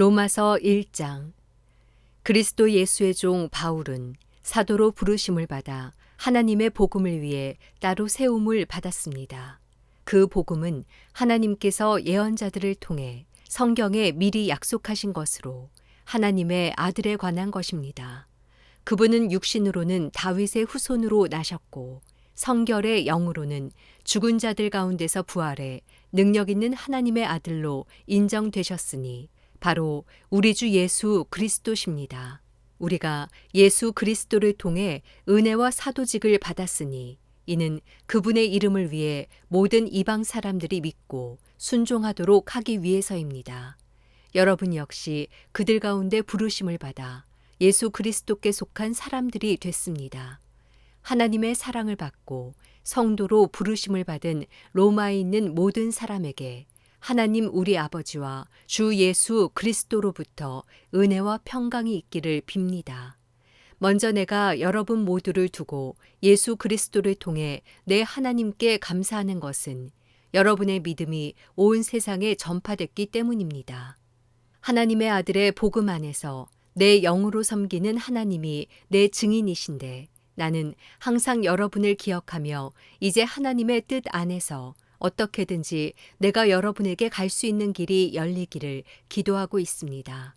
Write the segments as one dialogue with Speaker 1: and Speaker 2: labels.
Speaker 1: 로마서 1장. 그리스도 예수의 종 바울은 사도로 부르심을 받아 하나님의 복음을 위해 따로 세움을 받았습니다. 그 복음은 하나님께서 예언자들을 통해 성경에 미리 약속하신 것으로 하나님의 아들에 관한 것입니다. 그분은 육신으로는 다윗의 후손으로 나셨고 성결의 영으로는 죽은 자들 가운데서 부활해 능력 있는 하나님의 아들로 인정되셨으니 바로 우리 주 예수 그리스도십니다. 우리가 예수 그리스도를 통해 은혜와 사도직을 받았으니 이는 그분의 이름을 위해 모든 이방 사람들이 믿고 순종하도록 하기 위해서입니다. 여러분 역시 그들 가운데 부르심을 받아 예수 그리스도께 속한 사람들이 됐습니다. 하나님의 사랑을 받고 성도로 부르심을 받은 로마에 있는 모든 사람에게 하나님 우리 아버지와 주 예수 그리스도로부터 은혜와 평강이 있기를 빕니다. 먼저 내가 여러분 모두를 두고 예수 그리스도를 통해 내 하나님께 감사하는 것은 여러분의 믿음이 온 세상에 전파됐기 때문입니다. 하나님의 아들의 복음 안에서 내 영으로 섬기는 하나님이 내 증인이신데 나는 항상 여러분을 기억하며 이제 하나님의 뜻 안에서 어떻게든지 내가 여러분에게 갈 수 있는 길이 열리기를 기도하고 있습니다.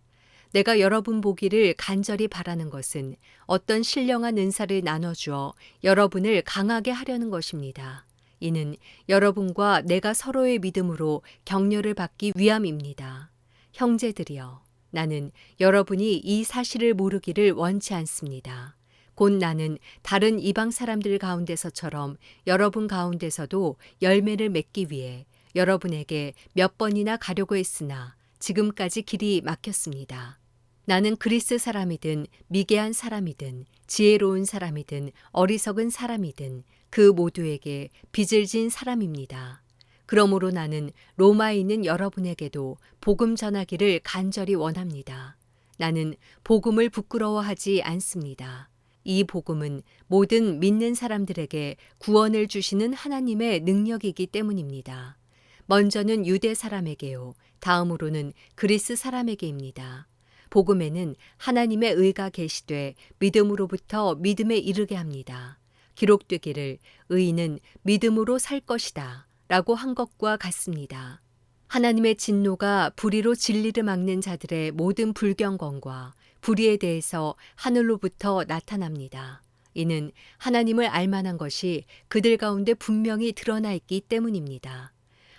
Speaker 1: 내가 여러분 보기를 간절히 바라는 것은 어떤 신령한 은사를 나눠주어 여러분을 강하게 하려는 것입니다. 이는 여러분과 내가 서로의 믿음으로 격려를 받기 위함입니다. 형제들이여, 나는 여러분이 이 사실을 모르기를 원치 않습니다. 곧 나는 다른 이방 사람들 가운데서처럼 여러분 가운데서도 열매를 맺기 위해 여러분에게 몇 번이나 가려고 했으나 지금까지 길이 막혔습니다. 나는 그리스 사람이든 미개한 사람이든 지혜로운 사람이든 어리석은 사람이든 그 모두에게 빚을 진 사람입니다. 그러므로 나는 로마에 있는 여러분에게도 복음 전하기를 간절히 원합니다. 나는 복음을 부끄러워하지 않습니다. 이 복음은 모든 믿는 사람들에게 구원을 주시는 하나님의 능력이기 때문입니다. 먼저는 유대 사람에게요, 다음으로는 그리스 사람에게입니다. 복음에는 하나님의 의가 계시되 믿음으로부터 믿음에 이르게 합니다. 기록되기를 의인은 믿음으로 살 것이다 라고 한 것과 같습니다. 하나님의 진노가 불의로 진리를 막는 자들의 모든 불경건과 불의에 대해서 하늘로부터 나타납니다. 이는 하나님을 알만한 것이 그들 가운데 분명히 드러나 있기 때문입니다.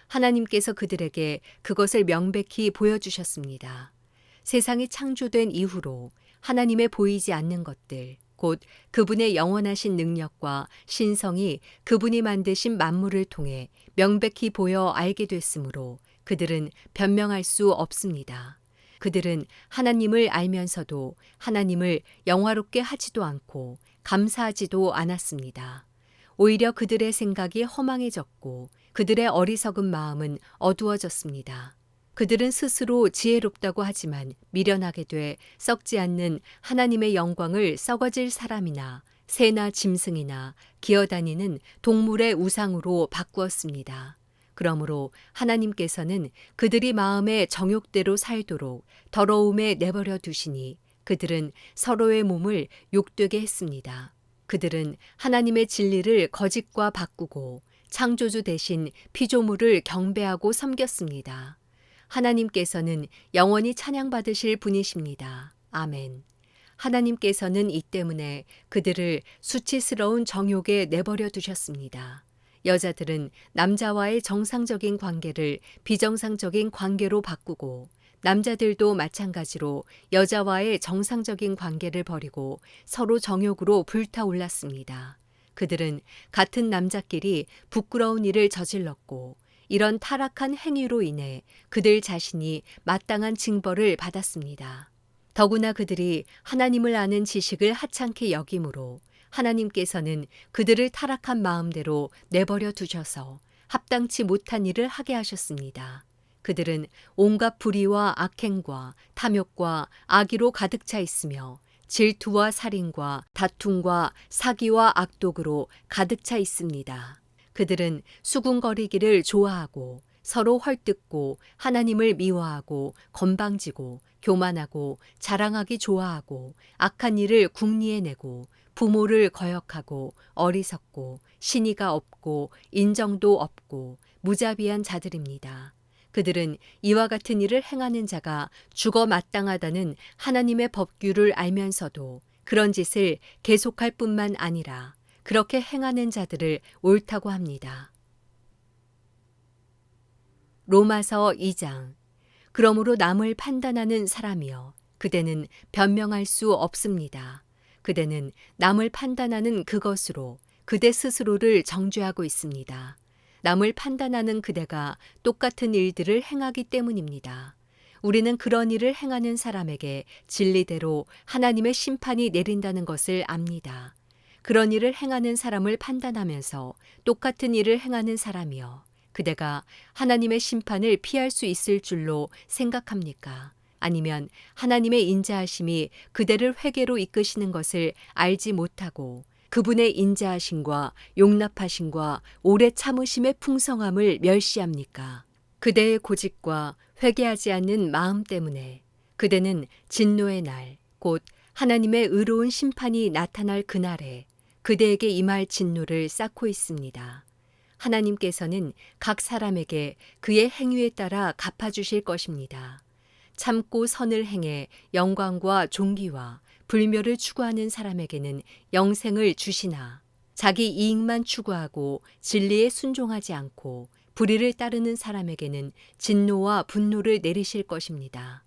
Speaker 1: 하나님께서 그들에게 그것을 명백히 보여주셨습니다. 세상이 창조된 이후로 하나님의 보이지 않는 것들, 곧 그분의 영원하신 능력과 신성이 그분이 만드신 만물을 통해 명백히 보여 알게 됐으므로 그들은 변명할 수 없습니다. 그들은 하나님을 알면서도 하나님을 영화롭게 하지도 않고 감사하지도 않았습니다. 오히려 그들의 생각이 허망해졌고 그들의 어리석은 마음은 어두워졌습니다. 그들은 스스로 지혜롭다고 하지만 미련하게 돼 썩지 않는 하나님의 영광을 썩어질 사람이나 새나 짐승이나 기어다니는 동물의 우상으로 바꾸었습니다. 그러므로 하나님께서는 그들이 마음의 정욕대로 살도록 더러움에 내버려 두시니 그들은 서로의 몸을 욕되게 했습니다. 그들은 하나님의 진리를 거짓과 바꾸고 창조주 대신 피조물을 경배하고 섬겼습니다. 하나님께서는 영원히 찬양받으실 분이십니다. 아멘. 하나님께서는 이 때문에 그들을 수치스러운 정욕에 내버려 두셨습니다. 여자들은 남자와의 정상적인 관계를 비정상적인 관계로 바꾸고 남자들도 마찬가지로 여자와의 정상적인 관계를 버리고 서로 정욕으로 불타올랐습니다. 그들은 같은 남자끼리 부끄러운 일을 저질렀고 이런 타락한 행위로 인해 그들 자신이 마땅한 징벌을 받았습니다. 더구나 그들이 하나님을 아는 지식을 하찮게 여김으로 하나님께서는 그들을 타락한 마음대로 내버려 두셔서 합당치 못한 일을 하게 하셨습니다. 그들은 온갖 불의와 악행과 탐욕과 악의로 가득 차 있으며 질투와 살인과 다툼과 사기와 악독으로 가득 차 있습니다. 그들은 수군거리기를 좋아하고 서로 헐뜯고 하나님을 미워하고 건방지고 교만하고 자랑하기 좋아하고 악한 일을 궁리해내고 부모를 거역하고 어리석고 신의가 없고 인정도 없고 무자비한 자들입니다. 그들은 이와 같은 일을 행하는 자가 죽어 마땅하다는 하나님의 법규를 알면서도 그런 짓을 계속할 뿐만 아니라 그렇게 행하는 자들을 옳다고 합니다. 로마서 2장. 그러므로 남을 판단하는 사람이여 그대는 변명할 수 없습니다. 그대는 남을 판단하는 그것으로 그대 스스로를 정죄하고 있습니다. 남을 판단하는 그대가 똑같은 일들을 행하기 때문입니다. 우리는 그런 일을 행하는 사람에게 진리대로 하나님의 심판이 내린다는 것을 압니다. 그런 일을 행하는 사람을 판단하면서 똑같은 일을 행하는 사람이여 그대가 하나님의 심판을 피할 수 있을 줄로 생각합니까? 아니면 하나님의 인자하심이 그대를 회개로 이끄시는 것을 알지 못하고 그분의 인자하심과 용납하심과 오래 참으심의 풍성함을 멸시합니까? 그대의 고집과 회개하지 않는 마음 때문에 그대는 진노의 날, 곧 하나님의 의로운 심판이 나타날 그날에 그대에게 임할 진노를 쌓고 있습니다. 하나님께서는 각 사람에게 그의 행위에 따라 갚아주실 것입니다. 참고 선을 행해 영광과 존귀와 불멸을 추구하는 사람에게는 영생을 주시나 자기 이익만 추구하고 진리에 순종하지 않고 불의를 따르는 사람에게는 진노와 분노를 내리실 것입니다.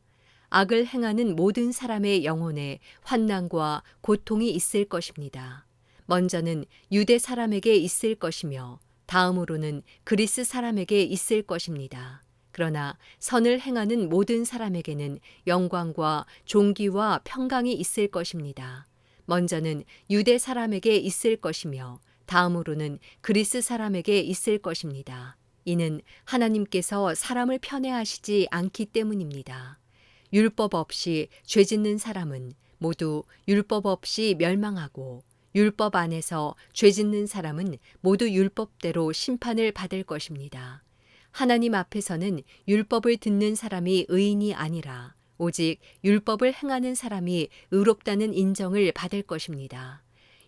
Speaker 1: 악을 행하는 모든 사람의 영혼에 환난과 고통이 있을 것입니다. 먼저는 유대 사람에게 있을 것이며 다음으로는 그리스 사람에게 있을 것입니다. 그러나 선을 행하는 모든 사람에게는 영광과 존귀와 평강이 있을 것입니다. 먼저는 유대 사람에게 있을 것이며 다음으로는 그리스 사람에게 있을 것입니다. 이는 하나님께서 사람을 편애하시지 않기 때문입니다. 율법 없이 죄 짓는 사람은 모두 율법 없이 멸망하고 율법 안에서 죄 짓는 사람은 모두 율법대로 심판을 받을 것입니다. 하나님 앞에서는 율법을 듣는 사람이 의인이 아니라 오직 율법을 행하는 사람이 의롭다는 인정을 받을 것입니다.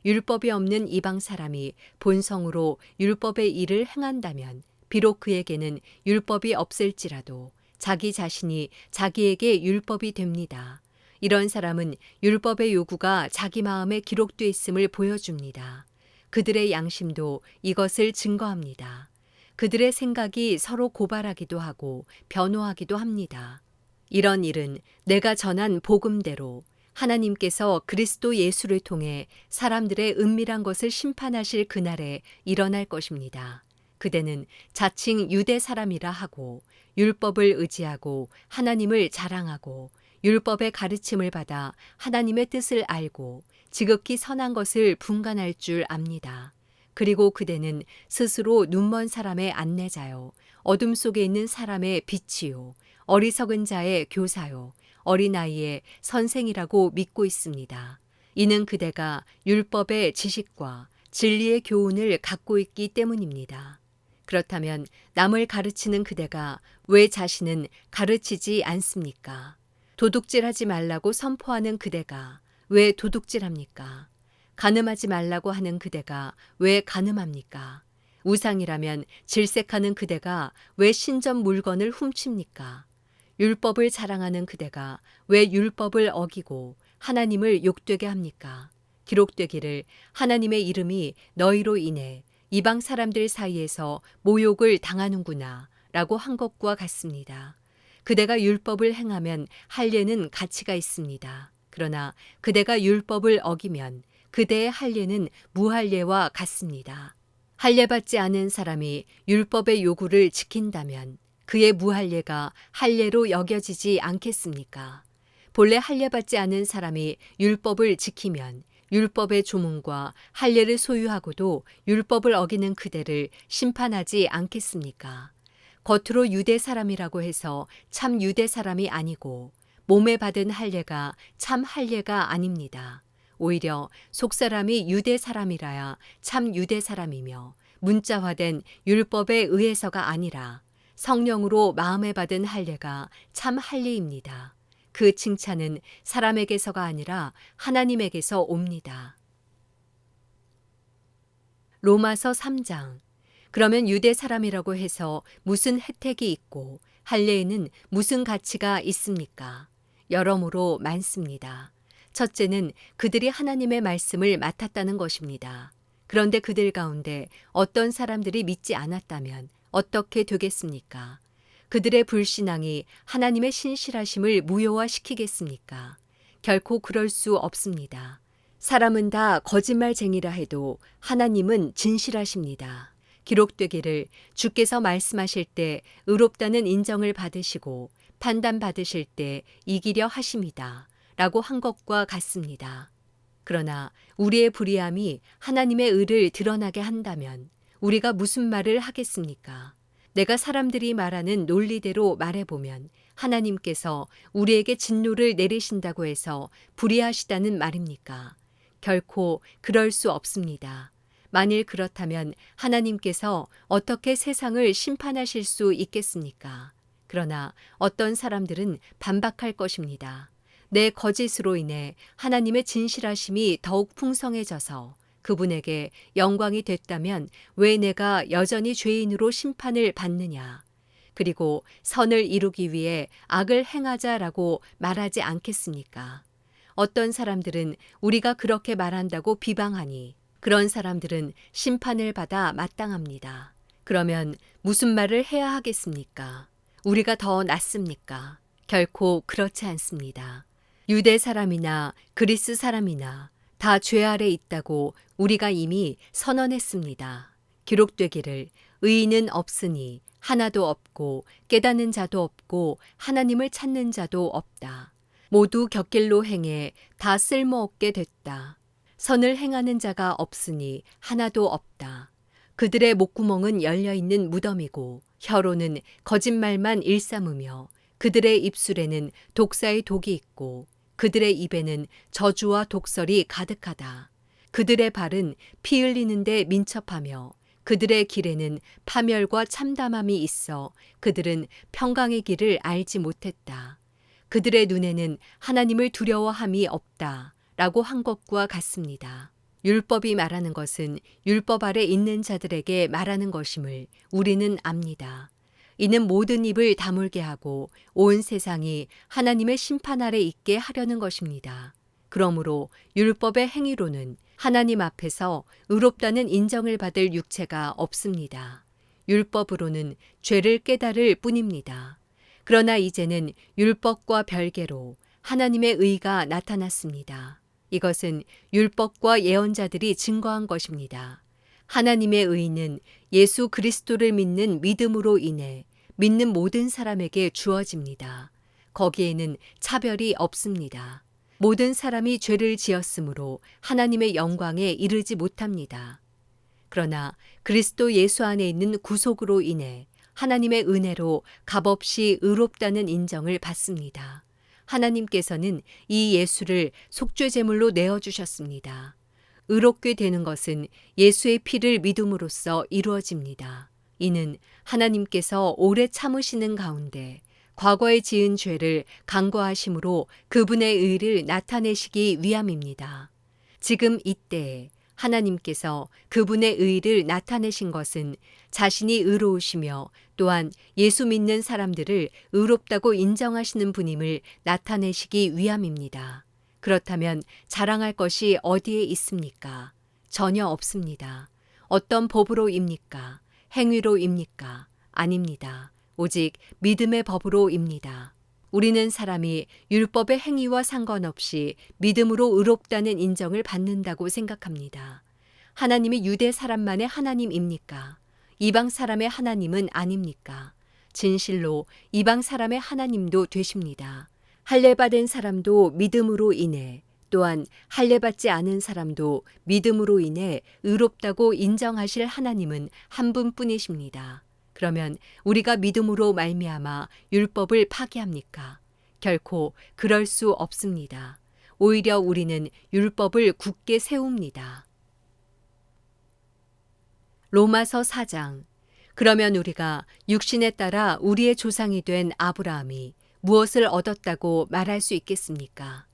Speaker 1: 율법이 없는 이방 사람이 본성으로 율법의 일을 행한다면 비록 그에게는 율법이 없을지라도 자기 자신이 자기에게 율법이 됩니다. 이런 사람은 율법의 요구가 자기 마음에 기록되어 있음을 보여줍니다. 그들의 양심도 이것을 증거합니다. 그들의 생각이 서로 고발하기도 하고 변호하기도 합니다. 이런 일은 내가 전한 복음대로 하나님께서 그리스도 예수를 통해 사람들의 은밀한 것을 심판하실 그날에 일어날 것입니다. 그대는 자칭 유대 사람이라 하고 율법을 의지하고 하나님을 자랑하고 율법의 가르침을 받아 하나님의 뜻을 알고 지극히 선한 것을 분간할 줄 압니다. 그리고 그대는 스스로 눈먼 사람의 안내자요, 어둠 속에 있는 사람의 빛이요, 어리석은 자의 교사요, 어린아이의 선생이라고 믿고 있습니다. 이는 그대가 율법의 지식과 진리의 교훈을 갖고 있기 때문입니다. 그렇다면 남을 가르치는 그대가 왜 자신은 가르치지 않습니까? 도둑질하지 말라고 선포하는 그대가 왜 도둑질합니까? 간음하지 말라고 하는 그대가 왜 간음합니까? 우상이라면 질색하는 그대가 왜 신전 물건을 훔칩니까? 율법을 자랑하는 그대가 왜 율법을 어기고 하나님을 욕되게 합니까? 기록되기를 하나님의 이름이 너희로 인해 이방 사람들 사이에서 모욕을 당하는구나 라고 한 것과 같습니다. 그대가 율법을 행하면 할례는 가치가 있습니다. 그러나 그대가 율법을 어기면 그대의 할례는 무할례와 같습니다. 할례받지 않은 사람이 율법의 요구를 지킨다면 그의 무할례가 할례로 여겨지지 않겠습니까? 본래 할례받지 않은 사람이 율법을 지키면 율법의 조문과 할례를 소유하고도 율법을 어기는 그대를 심판하지 않겠습니까? 겉으로 유대 사람이라고 해서 참 유대 사람이 아니고 몸에 받은 할례가 참 할례가 아닙니다. 오히려 속사람이 유대 사람이라야 참 유대 사람이며 문자화된 율법에 의해서가 아니라 성령으로 마음에 받은 할례가 참 할례입니다. 그 칭찬은 사람에게서가 아니라 하나님에게서 옵니다. 로마서 3장. 그러면 유대 사람이라고 해서 무슨 혜택이 있고 할례에는 무슨 가치가 있습니까? 여러모로 많습니다. 첫째는 그들이 하나님의 말씀을 맡았다는 것입니다. 그런데 그들 가운데 어떤 사람들이 믿지 않았다면 어떻게 되겠습니까? 그들의 불신앙이 하나님의 신실하심을 무효화시키겠습니까? 결코 그럴 수 없습니다. 사람은 다 거짓말쟁이라 해도 하나님은 진실하십니다. 기록되기를 주께서 말씀하실 때 의롭다는 인정을 받으시고 판단받으실 때 이기려 하심이다 라고 한 것과 같습니다. 그러나 우리의 불의함이 하나님의 의를 드러나게 한다면 우리가 무슨 말을 하겠습니까? 내가 사람들이 말하는 논리대로 말해보면 하나님께서 우리에게 진노를 내리신다고 해서 불의하시다는 말입니까? 결코 그럴 수 없습니다. 만일 그렇다면 하나님께서 어떻게 세상을 심판하실 수 있겠습니까? 그러나 어떤 사람들은 반박할 것입니다. 내 거짓으로 인해 하나님의 진실하심이 더욱 풍성해져서 그분에게 영광이 됐다면 왜 내가 여전히 죄인으로 심판을 받느냐? 그리고 선을 이루기 위해 악을 행하자라고 말하지 않겠습니까? 어떤 사람들은 우리가 그렇게 말한다고 비방하니 그런 사람들은 심판을 받아 마땅합니다. 그러면 무슨 말을 해야 하겠습니까? 우리가 더 낫습니까? 결코 그렇지 않습니다. 유대 사람이나 그리스 사람이나 다 죄 아래 있다고 우리가 이미 선언했습니다. 기록되기를 의인은 없으니 하나도 없고 깨닫는 자도 없고 하나님을 찾는 자도 없다. 모두 곁길로 행해 다 쓸모없게 됐다. 선을 행하는 자가 없으니 하나도 없다. 그들의 목구멍은 열려있는 무덤이고 혀로는 거짓말만 일삼으며 그들의 입술에는 독사의 독이 있고 그들의 입에는 저주와 독설이 가득하다. 그들의 발은 피 흘리는데 민첩하며 그들의 길에는 파멸과 참담함이 있어 그들은 평강의 길을 알지 못했다. 그들의 눈에는 하나님을 두려워함이 없다 라고 한 것과 같습니다. 율법이 말하는 것은 율법 아래 있는 자들에게 말하는 것임을 우리는 압니다. 이는 모든 입을 다물게 하고 온 세상이 하나님의 심판 아래 있게 하려는 것입니다. 그러므로 율법의 행위로는 하나님 앞에서 의롭다는 인정을 받을 육체가 없습니다. 율법으로는 죄를 깨달을 뿐입니다. 그러나 이제는 율법과 별개로 하나님의 의가 나타났습니다. 이것은 율법과 예언자들이 증거한 것입니다. 하나님의 의는 예수 그리스도를 믿는 믿음으로 인해 믿는 모든 사람에게 주어집니다. 거기에는 차별이 없습니다. 모든 사람이 죄를 지었으므로 하나님의 영광에 이르지 못합니다. 그러나 그리스도 예수 안에 있는 구속으로 인해 하나님의 은혜로 값없이 의롭다는 인정을 받습니다. 하나님께서는 이 예수를 속죄제물로 내어주셨습니다. 의롭게 되는 것은 예수의 피를 믿음으로써 이루어집니다. 이는 하나님께서 오래 참으시는 가운데 과거에 지은 죄를 간과하심으로 그분의 의를 나타내시기 위함입니다. 지금 이때에 하나님께서 그분의 의를 나타내신 것은 자신이 의로우시며 또한 예수 믿는 사람들을 의롭다고 인정하시는 분임을 나타내시기 위함입니다. 그렇다면 자랑할 것이 어디에 있습니까? 전혀 없습니다. 어떤 법으로입니까? 행위로입니까? 아닙니다. 오직 믿음의 법으로입니다. 우리는 사람이 율법의 행위와 상관없이 믿음으로 의롭다는 인정을 받는다고 생각합니다. 하나님이 유대 사람만의 하나님입니까? 이방 사람의 하나님은 아닙니까? 진실로 이방 사람의 하나님도 되십니다. 할례받은 사람도 믿음으로 인해 또한 할례받지 않은 사람도 믿음으로 인해 의롭다고 인정하실 하나님은 한 분뿐이십니다. 그러면 우리가 믿음으로 말미암아 율법을 파기합니까? 결코 그럴 수 없습니다. 오히려 우리는 율법을 굳게 세웁니다. 로마서 4장. 그러면 우리가 육신에 따라 우리의 조상이 된 아브라함이 무엇을 얻었다고 말할 수 있겠습니까?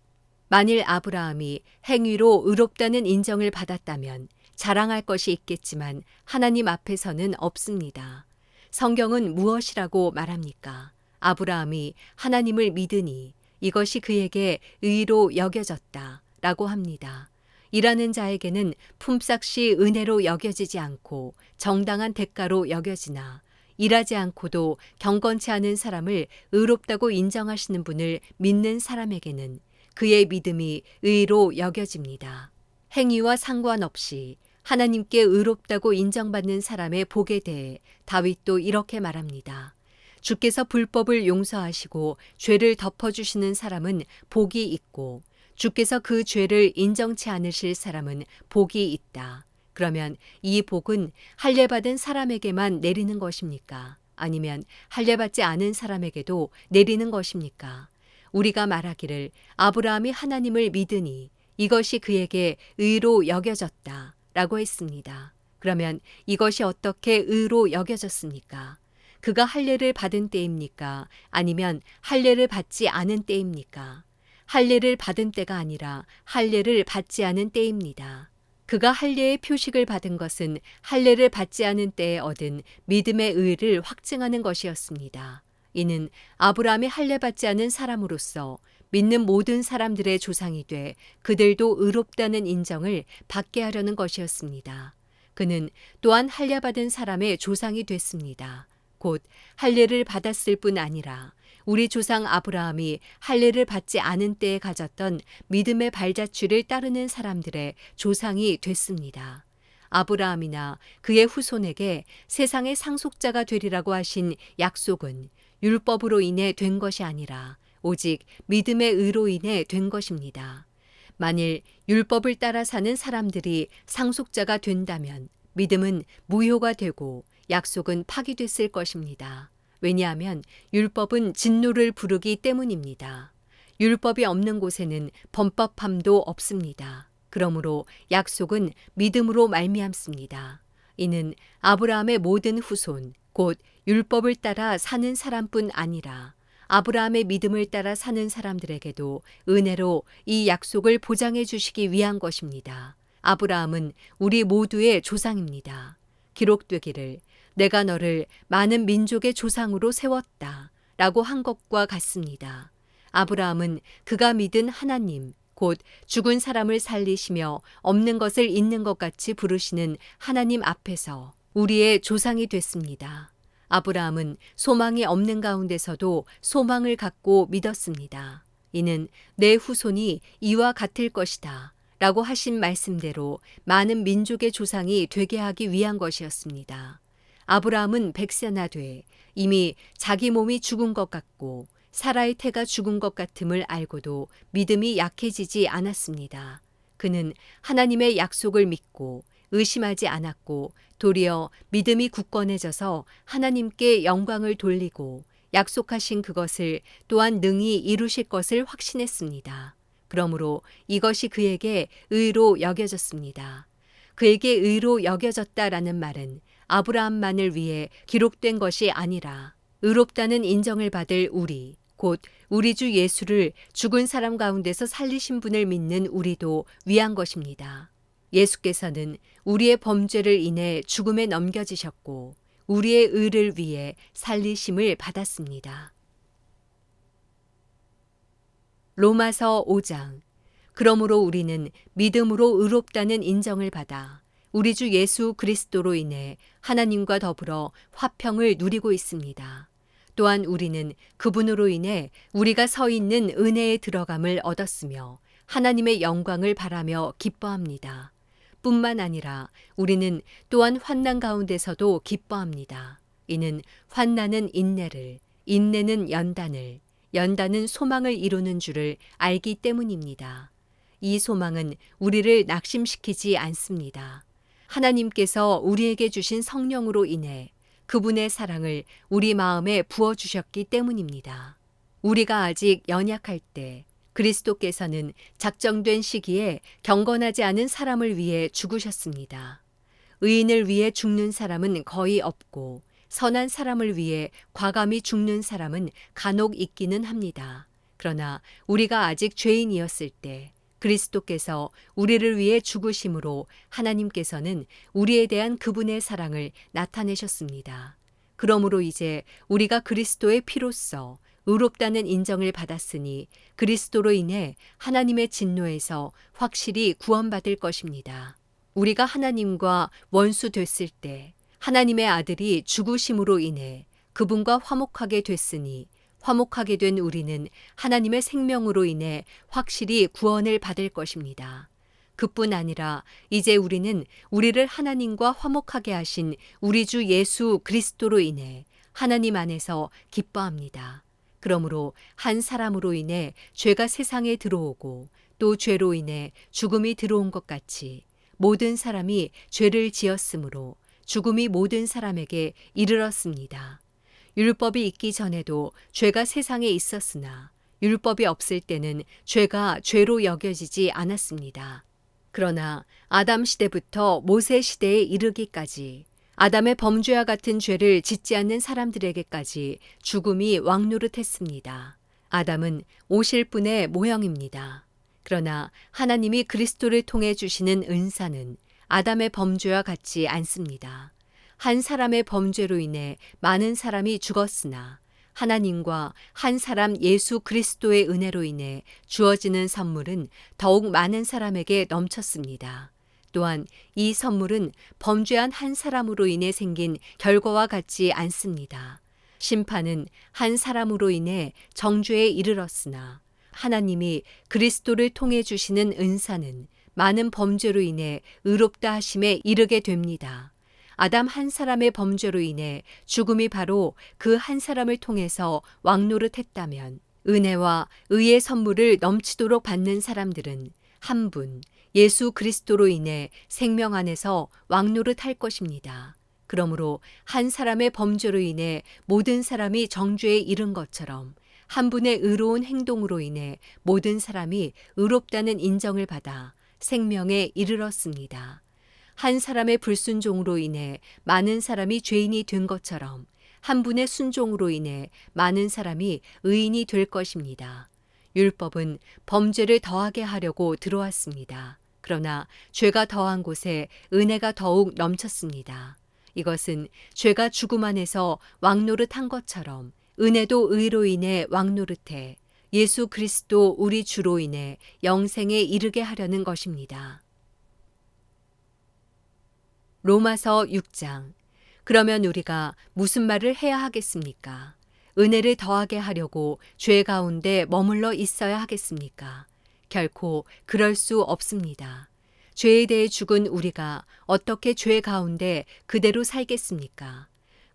Speaker 1: 만일 아브라함이 행위로 의롭다는 인정을 받았다면 자랑할 것이 있겠지만 하나님 앞에서는 없습니다. 성경은 무엇이라고 말합니까? 아브라함이 하나님을 믿으니 이것이 그에게 의로 여겨졌다 라고 합니다. 일하는 자에게는 품삯이 은혜로 여겨지지 않고 정당한 대가로 여겨지나 일하지 않고도 경건치 않은 사람을 의롭다고 인정하시는 분을 믿는 사람에게는 그의 믿음이 의로 여겨집니다. 행위와 상관없이 하나님께 의롭다고 인정받는 사람의 복에 대해 다윗도 이렇게 말합니다. 주께서 불법을 용서하시고 죄를 덮어주시는 사람은 복이 있고 주께서 그 죄를 인정치 않으실 사람은 복이 있다. 그러면 이 복은 할례받은 사람에게만 내리는 것입니까? 아니면 할례받지 않은 사람에게도 내리는 것입니까? 우리가 말하기를 아브라함이 하나님을 믿으니 이것이 그에게 의로 여겨졌다 라고 했습니다. 그러면 이것이 어떻게 의로 여겨졌습니까? 그가 할례를 받은 때입니까? 아니면 할례를 받지 않은 때입니까? 할례를 받은 때가 아니라 할례를 받지 않은 때입니다. 그가 할례의 표식을 받은 것은 할례를 받지 않은 때에 얻은 믿음의 의를 확증하는 것이었습니다. 이는 아브라함이 할례받지 않은 사람으로서 믿는 모든 사람들의 조상이 돼 그들도 의롭다는 인정을 받게 하려는 것이었습니다. 그는 또한 할례받은 사람의 조상이 됐습니다. 곧 할례를 받았을 뿐 아니라 우리 조상 아브라함이 할례를 받지 않은 때에 가졌던 믿음의 발자취를 따르는 사람들의 조상이 됐습니다. 아브라함이나 그의 후손에게 세상의 상속자가 되리라고 하신 약속은 율법으로 인해 된 것이 아니라 오직 믿음의 의로 인해 된 것입니다. 만일 율법을 따라 사는 사람들이 상속자가 된다면 믿음은 무효가 되고 약속은 파기됐을 것입니다. 왜냐하면 율법은 진노를 부르기 때문입니다. 율법이 없는 곳에는 범법함도 없습니다. 그러므로 약속은 믿음으로 말미암습니다. 이는 아브라함의 모든 후손, 곧 율법을 따라 사는 사람뿐 아니라 아브라함의 믿음을 따라 사는 사람들에게도 은혜로 이 약속을 보장해 주시기 위한 것입니다. 아브라함은 우리 모두의 조상입니다. 기록되기를 내가 너를 많은 민족의 조상으로 세웠다 라고 한 것과 같습니다. 아브라함은 그가 믿은 하나님, 곧 죽은 사람을 살리시며 없는 것을 있는 것 같이 부르시는 하나님 앞에서 우리의 조상이 됐습니다. 아브라함은 소망이 없는 가운데서도 소망을 갖고 믿었습니다. 이는 내 후손이 이와 같을 것이다 라고 하신 말씀대로 많은 민족의 조상이 되게 하기 위한 것이었습니다. 아브라함은 100세나 돼 이미 자기 몸이 죽은 것 같고 사라의 태가 죽은 것 같음을 알고도 믿음이 약해지지 않았습니다. 그는 하나님의 약속을 믿고 의심하지 않았고 도리어 믿음이 굳건해져서 하나님께 영광을 돌리고 약속하신 그것을 또한 능히 이루실 것을 확신했습니다. 그러므로 이것이 그에게 의로 여겨졌습니다. 그에게 의로 여겨졌다라는 말은 아브라함만을 위해 기록된 것이 아니라 의롭다는 인정을 받을 우리, 곧 우리 주 예수를 죽은 사람 가운데서 살리신 분을 믿는 우리도 위한 것입니다. 예수께서는 우리의 범죄를 인해 죽음에 넘겨지셨고 우리의 의를 위해 살리심을 받았습니다. 로마서 5장. 그러므로 우리는 믿음으로 의롭다는 인정을 받아 우리 주 예수 그리스도로 인해 하나님과 더불어 화평을 누리고 있습니다. 또한 우리는 그분으로 인해 우리가 서 있는 은혜에 들어감을 얻었으며 하나님의 영광을 바라며 기뻐합니다. 뿐만 아니라 우리는 또한 환난 가운데서도 기뻐합니다. 이는 환난은 인내를, 인내는 연단을, 연단은 소망을 이루는 줄을 알기 때문입니다. 이 소망은 우리를 낙심시키지 않습니다. 하나님께서 우리에게 주신 성령으로 인해 그분의 사랑을 우리 마음에 부어주셨기 때문입니다. 우리가 아직 연약할 때 그리스도께서는 작정된 시기에 경건하지 않은 사람을 위해 죽으셨습니다. 의인을 위해 죽는 사람은 거의 없고 선한 사람을 위해 과감히 죽는 사람은 간혹 있기는 합니다. 그러나 우리가 아직 죄인이었을 때 그리스도께서 우리를 위해 죽으심으로 하나님께서는 우리에 대한 그분의 사랑을 나타내셨습니다. 그러므로 이제 우리가 그리스도의 피로써 의롭다는 인정을 받았으니 그리스도로 인해 하나님의 진노에서 확실히 구원받을 것입니다. 우리가 하나님과 원수 됐을 때 하나님의 아들이 죽으심으로 인해 그분과 화목하게 됐으니 화목하게 된 우리는 하나님의 생명으로 인해 확실히 구원을 받을 것입니다. 그뿐 아니라 이제 우리는 우리를 하나님과 화목하게 하신 우리 주 예수 그리스도로 인해 하나님 안에서 기뻐합니다. 그러므로 한 사람으로 인해 죄가 세상에 들어오고 또 죄로 인해 죽음이 들어온 것 같이 모든 사람이 죄를 지었으므로 죽음이 모든 사람에게 이르렀습니다. 율법이 있기 전에도 죄가 세상에 있었으나 율법이 없을 때는 죄가 죄로 여겨지지 않았습니다. 그러나 아담 시대부터 모세 시대에 이르기까지 아담의 범죄와 같은 죄를 짓지 않는 사람들에게까지 죽음이 왕노릇했습니다. 아담은 오실 분의 모형입니다. 그러나 하나님이 그리스도를 통해 주시는 은사는 아담의 범죄와 같지 않습니다. 한 사람의 범죄로 인해 많은 사람이 죽었으나 하나님과 한 사람 예수 그리스도의 은혜로 인해 주어지는 선물은 더욱 많은 사람에게 넘쳤습니다. 또한 이 선물은 범죄한 한 사람으로 인해 생긴 결과와 같지 않습니다. 심판은 한 사람으로 인해 정죄에 이르렀으나 하나님이 그리스도를 통해 주시는 은사는 많은 범죄로 인해 의롭다 하심에 이르게 됩니다. 아담 한 사람의 범죄로 인해 죽음이 바로 그 한 사람을 통해서 왕노릇했다면 은혜와 의의 선물을 넘치도록 받는 사람들은 한 분, 예수 그리스도로 인해 생명 안에서 왕노릇할 것입니다. 그러므로 한 사람의 범죄로 인해 모든 사람이 정죄에 이른 것처럼 한 분의 의로운 행동으로 인해 모든 사람이 의롭다는 인정을 받아 생명에 이르렀습니다. 한 사람의 불순종으로 인해 많은 사람이 죄인이 된 것처럼 한 분의 순종으로 인해 많은 사람이 의인이 될 것입니다. 율법은 범죄를 더하게 하려고 들어왔습니다. 그러나 죄가 더한 곳에 은혜가 더욱 넘쳤습니다. 이것은 죄가 죽음 안에서 왕노릇한 것처럼 은혜도 의로 인해 왕노릇해 예수 그리스도 우리 주로 인해 영생에 이르게 하려는 것입니다. 로마서 6장. 그러면 우리가 무슨 말을 해야 하겠습니까? 은혜를 더하게 하려고 죄 가운데 머물러 있어야 하겠습니까? 결코 그럴 수 없습니다. 죄에 대해 죽은 우리가 어떻게 죄 가운데 그대로 살겠습니까?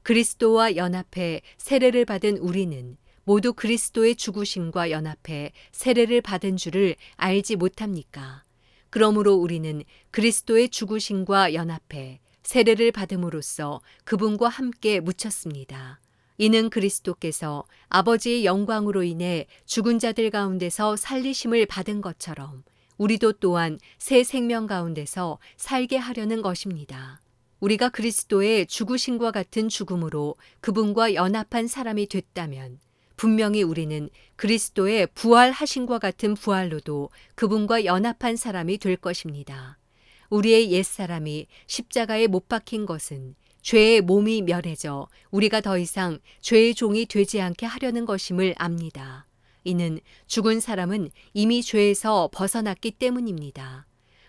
Speaker 1: 그리스도와 연합해 세례를 받은 우리는 모두 그리스도의 죽으심과 연합해 세례를 받은 줄을 알지 못합니까? 그러므로 우리는 그리스도의 죽으심과 연합해 세례를 받음으로써 그분과 함께 묻혔습니다. 이는 그리스도께서 아버지의 영광으로 인해 죽은 자들 가운데서 살리심을 받은 것처럼 우리도 또한 새 생명 가운데서 살게 하려는 것입니다. 우리가 그리스도의 죽으심과 같은 죽음으로 그분과 연합한 사람이 됐다면 분명히 우리는 그리스도의 부활하심과 같은 부활로도 그분과 연합한 사람이 될 것입니다. 우리의 옛사람이 십자가에 못 박힌 것은 죄의 몸이 멸해져 우리가 더 이상 죄의 종이 되지 않게 하려는 것임을 압니다. 이는 죽은 사람은 이미 죄에서 벗어났기 때문입니다.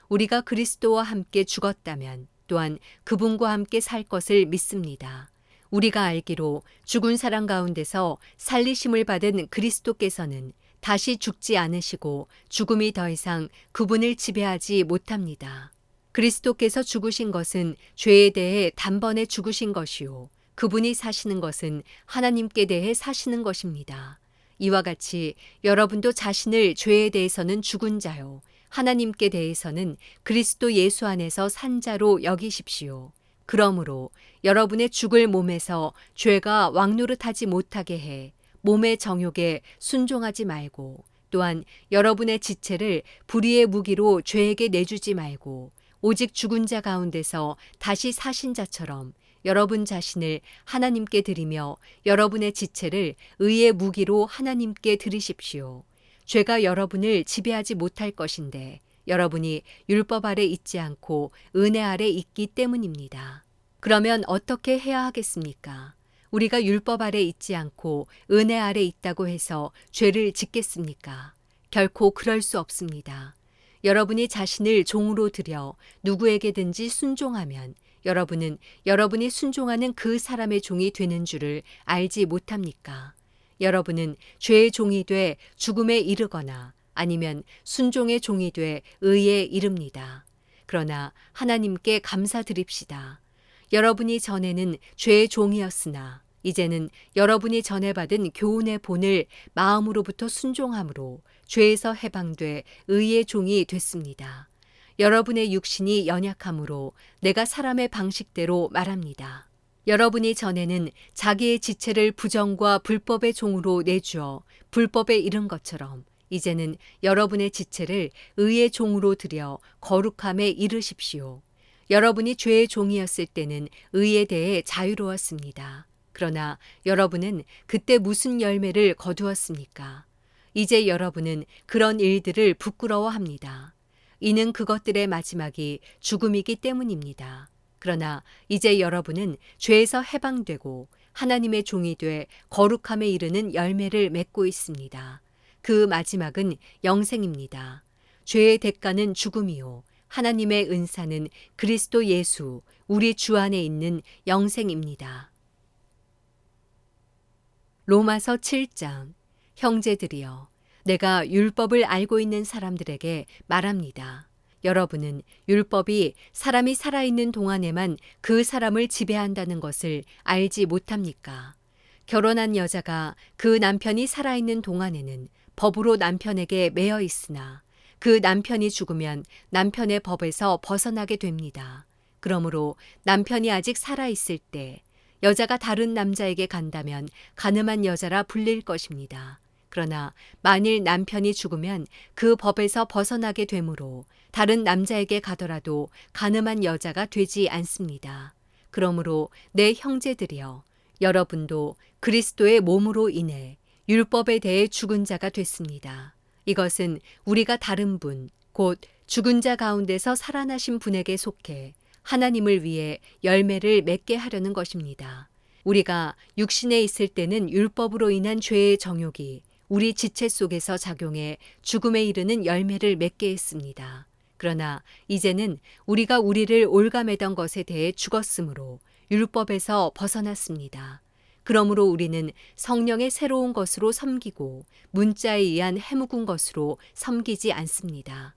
Speaker 1: 우리가 그리스도와 함께 죽었다면 또한 그분과 함께 살 것을 믿습니다. 우리가 알기로 죽은 사람 가운데서 살리심을 받은 그리스도께서는 다시 죽지 않으시고 죽음이 더 이상 그분을 지배하지 못합니다. 그리스도께서 죽으신 것은 죄에 대해 단번에 죽으신 것이요. 그분이 사시는 것은 하나님께 대해 사시는 것입니다. 이와 같이 여러분도 자신을 죄에 대해서는 죽은 자요. 하나님께 대해서는 그리스도 예수 안에서 산 자로 여기십시오. 그러므로 여러분의 죽을 몸에서 죄가 왕노릇하지 못하게 해 몸의 정욕에 순종하지 말고 또한 여러분의 지체를 불의의 무기로 죄에게 내주지 말고 오직 죽은 자 가운데서 다시 사신 자처럼 여러분 자신을 하나님께 드리며 여러분의 지체를 의의 무기로 하나님께 드리십시오. 죄가 여러분을 지배하지 못할 것인데 여러분이 율법 아래 있지 않고 은혜 아래 있기 때문입니다. 그러면 어떻게 해야 하겠습니까? 우리가 율법 아래 있지 않고 은혜 아래 있다고 해서 죄를 짓겠습니까? 결코 그럴 수 없습니다. 여러분이 자신을 종으로 들여 누구에게든지 순종하면 여러분은 여러분이 순종하는 그 사람의 종이 되는 줄을 알지 못합니까? 여러분은 죄의 종이 돼 죽음에 이르거나 아니면 순종의 종이 돼 의에 이릅니다. 그러나 하나님께 감사드립시다. 여러분이 전에는 죄의 종이었으나 이제는 여러분이 전에 받은 교훈의 본을 마음으로부터 순종함으로 죄에서 해방돼 의의 종이 됐습니다. 여러분의 육신이 연약함으로 내가 사람의 방식대로 말합니다. 여러분이 전에는 자기의 지체를 부정과 불법의 종으로 내주어 불법에 이른 것처럼 이제는 여러분의 지체를 의의 종으로 들여 거룩함에 이르십시오. 여러분이 죄의 종이었을 때는 의에 대해 자유로웠습니다. 그러나 여러분은 그때 무슨 열매를 거두었습니까? 이제 여러분은 그런 일들을 부끄러워합니다. 이는 그것들의 마지막이 죽음이기 때문입니다. 그러나 이제 여러분은 죄에서 해방되고 하나님의 종이 돼 거룩함에 이르는 열매를 맺고 있습니다. 그 마지막은 영생입니다. 죄의 대가는 죽음이요 하나님의 은사는 그리스도 예수 우리 주 안에 있는 영생입니다. 로마서 7장. 형제들이여, 내가 율법을 알고 있는 사람들에게 말합니다. 여러분은 율법이 사람이 살아있는 동안에만 그 사람을 지배한다는 것을 알지 못합니까? 결혼한 여자가 그 남편이 살아있는 동안에는 법으로 남편에게 매여 있으나 그 남편이 죽으면 남편의 법에서 벗어나게 됩니다. 그러므로 남편이 아직 살아있을 때 여자가 다른 남자에게 간다면 간음한 여자라 불릴 것입니다. 그러나 만일 남편이 죽으면 그 법에서 벗어나게 되므로 다른 남자에게 가더라도 간음한 여자가 되지 않습니다. 그러므로 내 형제들이여, 여러분도 그리스도의 몸으로 인해 율법에 대해 죽은 자가 됐습니다. 이것은 우리가 다른 분, 곧 죽은 자 가운데서 살아나신 분에게 속해 하나님을 위해 열매를 맺게 하려는 것입니다. 우리가 육신에 있을 때는 율법으로 인한 죄의 정욕이 우리 지체 속에서 작용해 죽음에 이르는 열매를 맺게 했습니다. 그러나 이제는 우리가 우리를 올가매던 것에 대해 죽었으므로 율법에서 벗어났습니다. 그러므로 우리는 성령의 새로운 것으로 섬기고 문자에 의한 해묵은 것으로 섬기지 않습니다.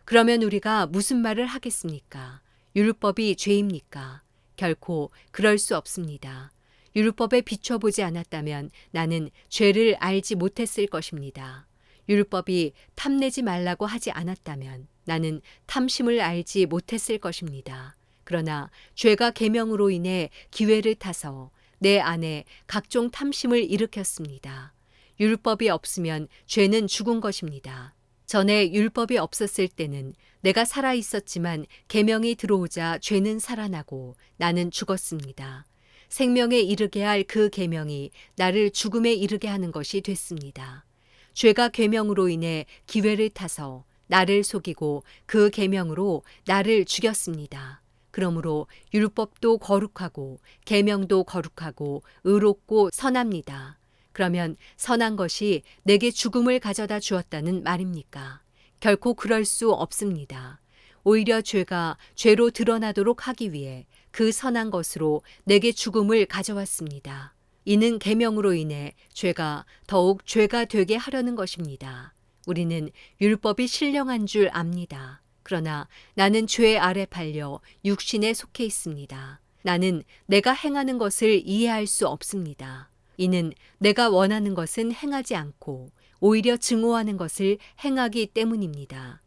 Speaker 1: 그러면 우리가 무슨 말을 하겠습니까? 율법이 죄입니까? 결코 그럴 수 없습니다. 율법에 비춰보지 않았다면 나는 죄를 알지 못했을 것입니다. 율법이 탐내지 말라고 하지 않았다면 나는 탐심을 알지 못했을 것입니다. 그러나 죄가 계명으로 인해 기회를 타서 내 안에 각종 탐심을 일으켰습니다. 율법이 없으면 죄는 죽은 것입니다. 전에 율법이 없었을 때는 내가 살아 있었지만 계명이 들어오자 죄는 살아나고 나는 죽었습니다. 생명에 이르게 할 그 계명이 나를 죽음에 이르게 하는 것이 됐습니다. 죄가 계명으로 인해 기회를 타서 나를 속이고 그 계명으로 나를 죽였습니다. 그러므로 율법도 거룩하고 계명도 거룩하고 의롭고 선합니다. 그러면 선한 것이 내게 죽음을 가져다 주었다는 말입니까? 결코 그럴 수 없습니다. 오히려 죄가 죄로 드러나도록 하기 위해 그 선한 것으로 내게 죽음을 가져왔습니다. 이는 계명으로 인해 죄가 더욱 죄가 되게 하려는 것입니다. 우리는 율법이 신령한 줄 압니다. 그러나 나는 죄 아래 팔려 육신에 속해 있습니다. 나는 내가 행하는 것을 이해할 수 없습니다. 이는 내가 원하는 것은 행하지 않고 오히려 증오하는 것을 행하기 때문입니다.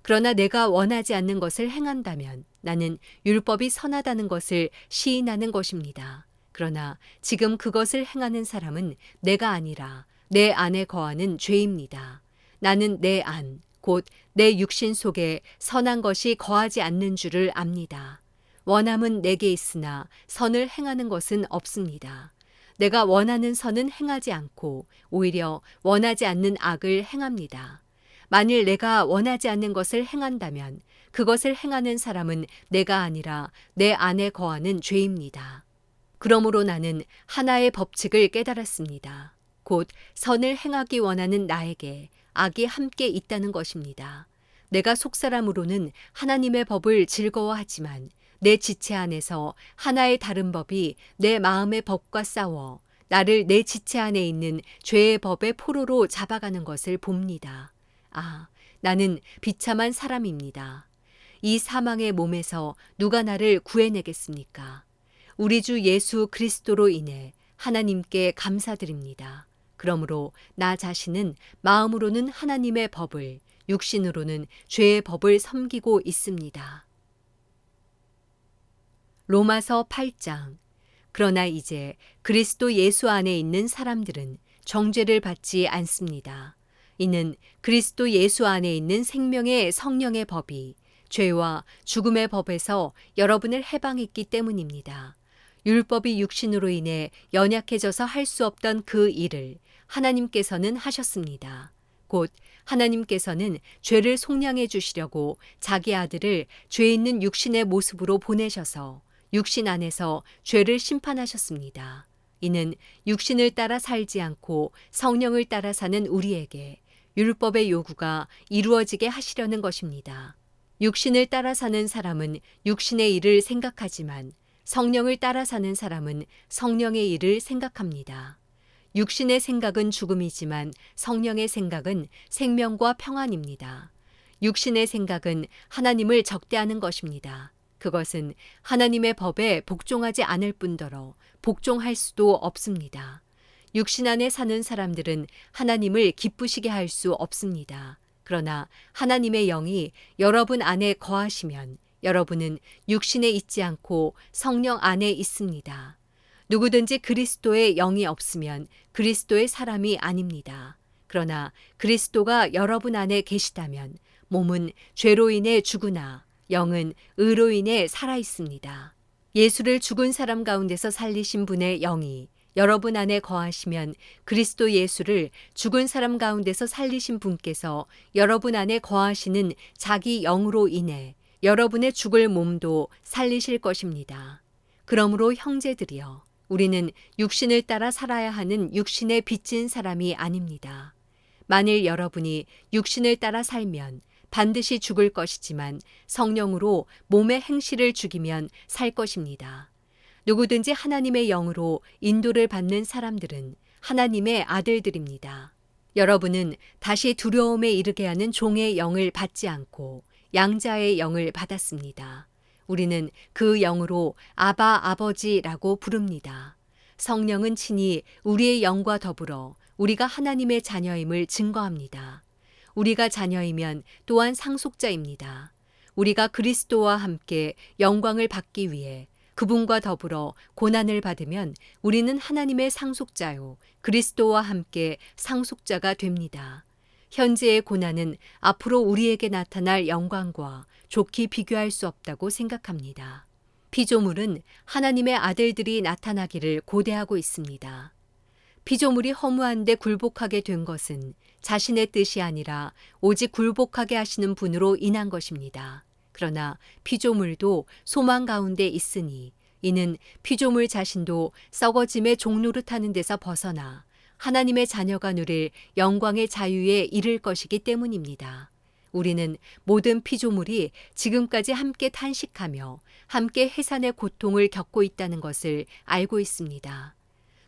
Speaker 1: 그러나 내가 원하지 않는 것을 행한다면 나는 율법이 선하다는 것을 시인하는 것입니다. 그러나 지금 그것을 행하는 사람은 내가 아니라 내 안에 거하는 죄입니다. 나는 내 안, 곧 내 육신 속에 선한 것이 거하지 않는 줄을 압니다. 원함은 내게 있으나 선을 행하는 것은 없습니다. 내가 원하는 선은 행하지 않고 오히려 원하지 않는 악을 행합니다. 만일 내가 원하지 않는 것을 행한다면 그것을 행하는 사람은 내가 아니라 내 안에 거하는 죄입니다. 그러므로 나는 하나의 법칙을 깨달았습니다. 곧 선을 행하기 원하는 나에게 악이 함께 있다는 것입니다. 내가 속사람으로는 하나님의 법을 즐거워하지만 내 지체 안에서 하나의 다른 법이 내 마음의 법과 싸워 나를 내 지체 안에 있는 죄의 법의 포로로 잡아가는 것을 봅니다. 아, 나는 비참한 사람입니다. 이 사망의 몸에서 누가 나를 구해내겠습니까? 우리 주 예수 그리스도로 인해 하나님께 감사드립니다. 그러므로 나 자신은 마음으로는 하나님의 법을, 육신으로는 죄의 법을 섬기고 있습니다. 로마서 8장. 그러나 이제 그리스도 예수 안에 있는 사람들은 정죄를 받지 않습니다. 이는 그리스도 예수 안에 있는 생명의 성령의 법이 죄와 죽음의 법에서 여러분을 해방했기 때문입니다. 율법이 육신으로 인해 연약해져서 할 수 없던 그 일을 하나님께서는 하셨습니다. 곧 하나님께서는 죄를 속량해 주시려고 자기 아들을 죄 있는 육신의 모습으로 보내셔서 육신 안에서 죄를 심판하셨습니다. 이는 육신을 따라 살지 않고 성령을 따라 사는 우리에게 율법의 요구가 이루어지게 하시려는 것입니다. 육신을 따라 사는 사람은 육신의 일을 생각하지만 성령을 따라 사는 사람은 성령의 일을 생각합니다. 육신의 생각은 죽음이지만 성령의 생각은 생명과 평안입니다. 육신의 생각은 하나님을 적대하는 것입니다. 그것은 하나님의 법에 복종하지 않을 뿐더러 복종할 수도 없습니다. 육신 안에 사는 사람들은 하나님을 기쁘시게 할 수 없습니다. 그러나 하나님의 영이 여러분 안에 거하시면 여러분은 육신에 있지 않고 성령 안에 있습니다. 누구든지 그리스도의 영이 없으면 그리스도의 사람이 아닙니다. 그러나 그리스도가 여러분 안에 계시다면 몸은 죄로 인해 죽으나 영은 의로 인해 살아 있습니다. 예수를 죽은 사람 가운데서 살리신 분의 영이 여러분 안에 거하시면 그리스도 예수를 죽은 사람 가운데서 살리신 분께서 여러분 안에 거하시는 자기 영으로 인해 여러분의 죽을 몸도 살리실 것입니다. 그러므로 형제들이여, 우리는 육신을 따라 살아야 하는 육신에 빚진 사람이 아닙니다. 만일 여러분이 육신을 따라 살면 반드시 죽을 것이지만 성령으로 몸의 행실을 죽이면 살 것입니다. 누구든지 하나님의 영으로 인도를 받는 사람들은 하나님의 아들들입니다. 여러분은 다시 두려움에 이르게 하는 종의 영을 받지 않고 양자의 영을 받았습니다. 우리는 그 영으로 아바 아버지라고 부릅니다. 성령은 친히 우리의 영과 더불어 우리가 하나님의 자녀임을 증거합니다. 우리가 자녀이면 또한 상속자입니다. 우리가 그리스도와 함께 영광을 받기 위해 그분과 더불어 고난을 받으면 우리는 하나님의 상속자요 그리스도와 함께 상속자가 됩니다. 현재의 고난은 앞으로 우리에게 나타날 영광과 좋게 비교할 수 없다고 생각합니다. 피조물은 하나님의 아들들이 나타나기를 고대하고 있습니다. 피조물이 허무한데 굴복하게 된 것은 자신의 뜻이 아니라 오직 굴복하게 하시는 분으로 인한 것입니다. 그러나 피조물도 소망 가운데 있으니 이는 피조물 자신도 썩어짐의 종노릇하는 데서 벗어나 하나님의 자녀가 누릴 영광의 자유에 이를 것이기 때문입니다. 우리는 모든 피조물이 지금까지 함께 탄식하며 함께 해산의 고통을 겪고 있다는 것을 알고 있습니다.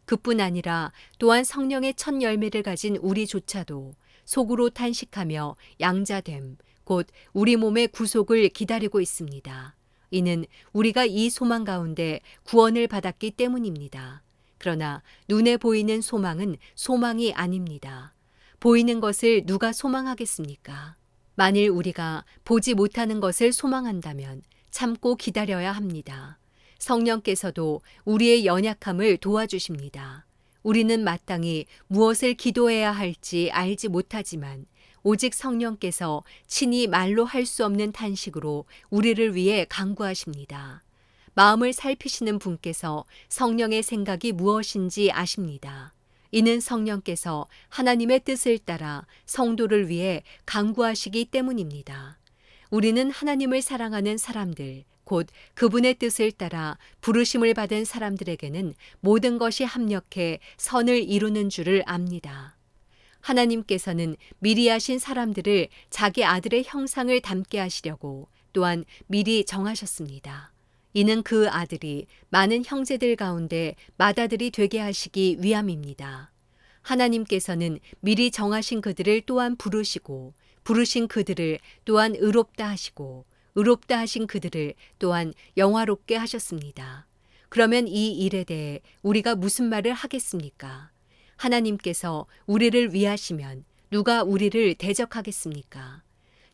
Speaker 1: 그뿐 아니라 또한 성령의 첫 열매를 가진 우리조차도 속으로 탄식하며 양자됨, 곧 우리 몸의 구속을 기다리고 있습니다. 이는 우리가 이 소망 가운데 구원을 받았기 때문입니다. 그러나 눈에 보이는 소망은 소망이 아닙니다. 보이는 것을 누가 소망하겠습니까? 만일 우리가 보지 못하는 것을 소망한다면 참고 기다려야 합니다. 성령께서도 우리의 연약함을 도와주십니다. 우리는 마땅히 무엇을 기도해야 할지 알지 못하지만 오직 성령께서 친히 말로 할 수 없는 탄식으로 우리를 위해 간구하십니다. 마음을 살피시는 분께서 성령의 생각이 무엇인지 아십니다. 이는 성령께서 하나님의 뜻을 따라 성도를 위해 간구하시기 때문입니다. 우리는 하나님을 사랑하는 사람들, 곧 그분의 뜻을 따라 부르심을 받은 사람들에게는 모든 것이 합력해 선을 이루는 줄을 압니다. 하나님께서는 미리 하신 사람들을 자기 아들의 형상을 닮게 하시려고 또한 미리 정하셨습니다. 이는 그 아들이 많은 형제들 가운데 맏아들이 되게 하시기 위함입니다. 하나님께서는 미리 정하신 그들을 또한 부르시고 부르신 그들을 또한 의롭다 하시고 의롭다 하신 그들을 또한 영화롭게 하셨습니다. 그러면 이 일에 대해 우리가 무슨 말을 하겠습니까? 하나님께서 우리를 위하시면 누가 우리를 대적하겠습니까?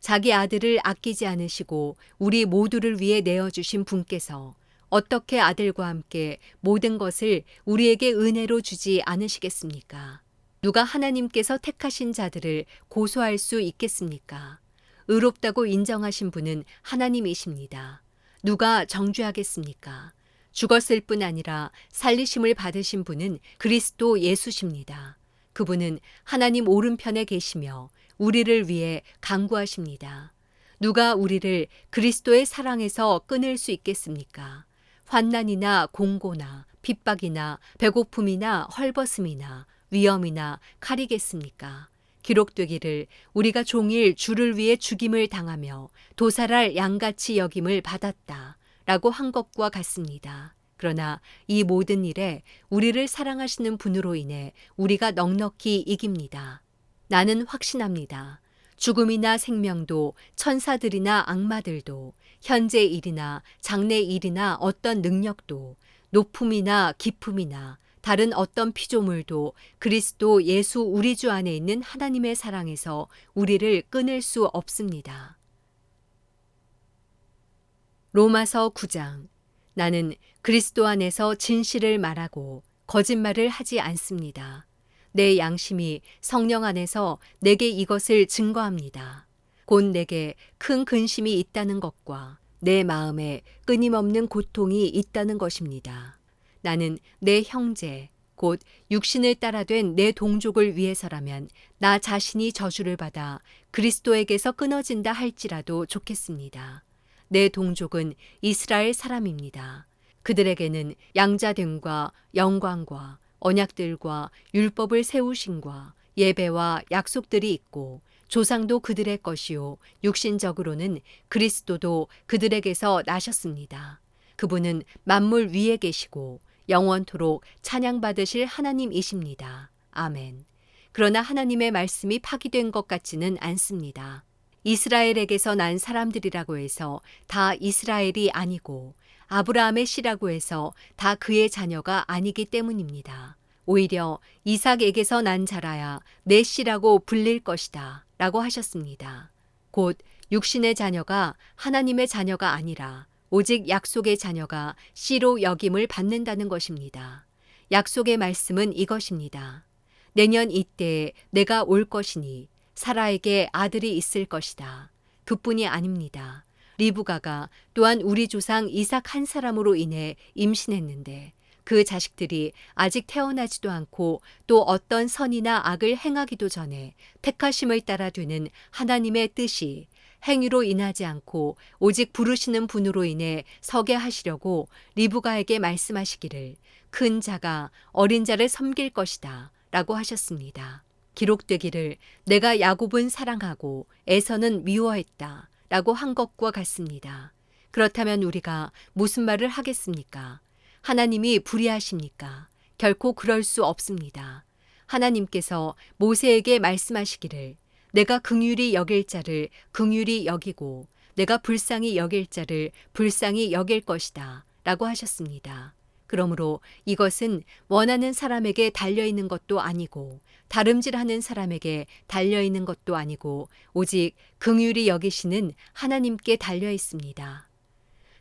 Speaker 1: 자기 아들을 아끼지 않으시고 우리 모두를 위해 내어주신 분께서 어떻게 아들과 함께 모든 것을 우리에게 은혜로 주지 않으시겠습니까? 누가 하나님께서 택하신 자들을 고소할 수 있겠습니까? 의롭다고 인정하신 분은 하나님이십니다. 누가 정죄하겠습니까? 죽었을 뿐 아니라 살리심을 받으신 분은 그리스도 예수십니다. 그분은 하나님 오른편에 계시며 우리를 위해 간구하십니다. 누가 우리를 그리스도의 사랑에서 끊을 수 있겠습니까? 환난이나 공고나 핍박이나 배고픔이나 헐벗음이나 위험이나 칼이겠습니까? 기록되기를 우리가 종일 주를 위해 죽임을 당하며 도살할 양같이 여김을 받았다 라고 한 것과 같습니다. 그러나 이 모든 일에 우리를 사랑하시는 분으로 인해 우리가 넉넉히 이깁니다. 나는 확신합니다. 죽음이나 생명도 천사들이나 악마들도 현재 일이나 장래 일이나 어떤 능력도 높음이나 깊음이나 다른 어떤 피조물도 그리스도 예수 우리 주 안에 있는 하나님의 사랑에서 우리를 끊을 수 없습니다. 로마서 9장. 나는 그리스도 안에서 진실을 말하고 거짓말을 하지 않습니다. 내 양심이 성령 안에서 내게 이것을 증거합니다. 곧 내게 큰 근심이 있다는 것과 내 마음에 끊임없는 고통이 있다는 것입니다. 나는 내 형제, 곧 육신을 따라 된 내 동족을 위해서라면 나 자신이 저주를 받아 그리스도에게서 끊어진다 할지라도 좋겠습니다. 내 동족은 이스라엘 사람입니다. 그들에게는 양자됨과 영광과 언약들과 율법을 세우심과 예배와 약속들이 있고 조상도 그들의 것이요 육신적으로는 그리스도도 그들에게서 나셨습니다. 그분은 만물 위에 계시고 영원토록 찬양받으실 하나님이십니다. 아멘. 그러나 하나님의 말씀이 파기된 것 같지는 않습니다. 이스라엘에게서 난 사람들이라고 해서 다 이스라엘이 아니고 아브라함의 씨라고 해서 다 그의 자녀가 아니기 때문입니다. 오히려 이삭에게서 난 자라야 내 씨라고 불릴 것이다 라고 하셨습니다. 곧 육신의 자녀가 하나님의 자녀가 아니라 오직 약속의 자녀가 씨로 여김을 받는다는 것입니다. 약속의 말씀은 이것입니다. 내년 이때에 내가 올 것이니 사라에게 아들이 있을 것이다. 그뿐이 아닙니다. 리브가가 또한 우리 조상 이삭 한 사람으로 인해 임신했는데 그 자식들이 아직 태어나지도 않고 또 어떤 선이나 악을 행하기도 전에 택하심을 따라 되는 하나님의 뜻이 행위로 인하지 않고 오직 부르시는 분으로 인해 서게 하시려고 리브가에게 말씀하시기를 큰 자가 어린 자를 섬길 것이다 라고 하셨습니다. 기록되기를 내가 야곱은 사랑하고 에서는 미워했다 라고 한 것과 같습니다. 그렇다면 우리가 무슨 말을 하겠습니까? 하나님이 불의하십니까? 결코 그럴 수 없습니다. 하나님께서 모세에게 말씀하시기를 내가 긍휼히 여길 자를 긍휼히 여기고 내가 불쌍히 여길 자를 불쌍히 여길 것이다 라고 하셨습니다. 그러므로 이것은 원하는 사람에게 달려있는 것도 아니고 다름질하는 사람에게 달려있는 것도 아니고 오직 긍휼히 여기시는 하나님께 달려있습니다.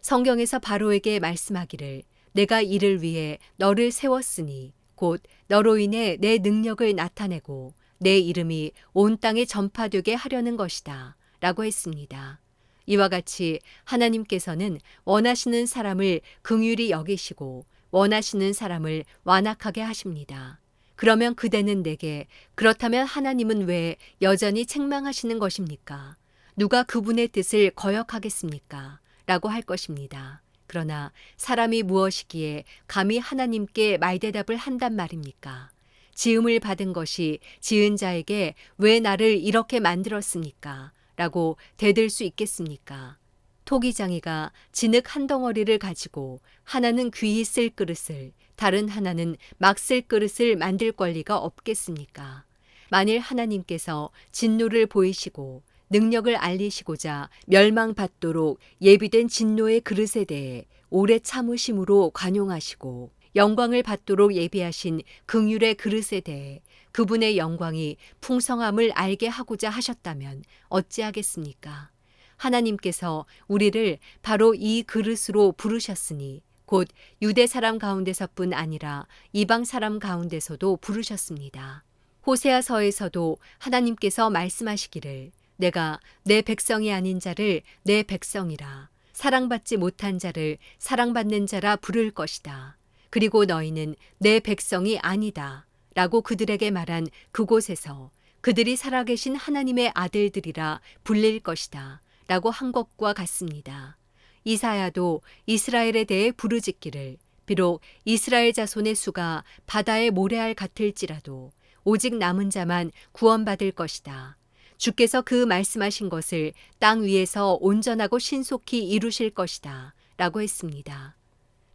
Speaker 1: 성경에서 바로에게 말씀하기를 내가 이를 위해 너를 세웠으니 곧 너로 인해 내 능력을 나타내고 내 이름이 온 땅에 전파되게 하려는 것이다 라고 했습니다. 이와 같이 하나님께서는 원하시는 사람을 긍휼히 여기시고 원하시는 사람을 완악하게 하십니다. 그러면 그대는 내게 그렇다면 하나님은 왜 여전히 책망하시는 것입니까? 누가 그분의 뜻을 거역하겠습니까? 라고 할 것입니다. 그러나 사람이 무엇이기에 감히 하나님께 말대답을 한단 말입니까? 지음을 받은 것이 지은 자에게 왜 나를 이렇게 만들었습니까? 라고 대들 수 있겠습니까? 토기장이가 진흙 한 덩어리를 가지고 하나는 귀히 쓸 그릇을 다른 하나는 막 쓸 그릇을 만들 권리가 없겠습니까? 만일 하나님께서 진노를 보이시고 능력을 알리시고자 멸망받도록 예비된 진노의 그릇에 대해 오래 참으심으로 관용하시고 영광을 받도록 예비하신 긍휼의 그릇에 대해 그분의 영광이 풍성함을 알게 하고자 하셨다면 어찌하겠습니까? 하나님께서 우리를 바로 이 그릇으로 부르셨으니 곧 유대 사람 가운데서뿐 아니라 이방 사람 가운데서도 부르셨습니다. 호세아서에서도 하나님께서 말씀하시기를 내가 내 백성이 아닌 자를 내 백성이라 사랑받지 못한 자를 사랑받는 자라 부를 것이다. 그리고 너희는 내 백성이 아니다 라고 그들에게 말한 그곳에서 그들이 살아계신 하나님의 아들들이라 불릴 것이다 라고 한 것과 같습니다. 이사야도 이스라엘에 대해 부르짖기를 비록 이스라엘 자손의 수가 바다의 모래알 같을지라도 오직 남은 자만 구원받을 것이다. 주께서 그 말씀하신 것을 땅 위에서 온전하고 신속히 이루실 것이다 라고 했습니다.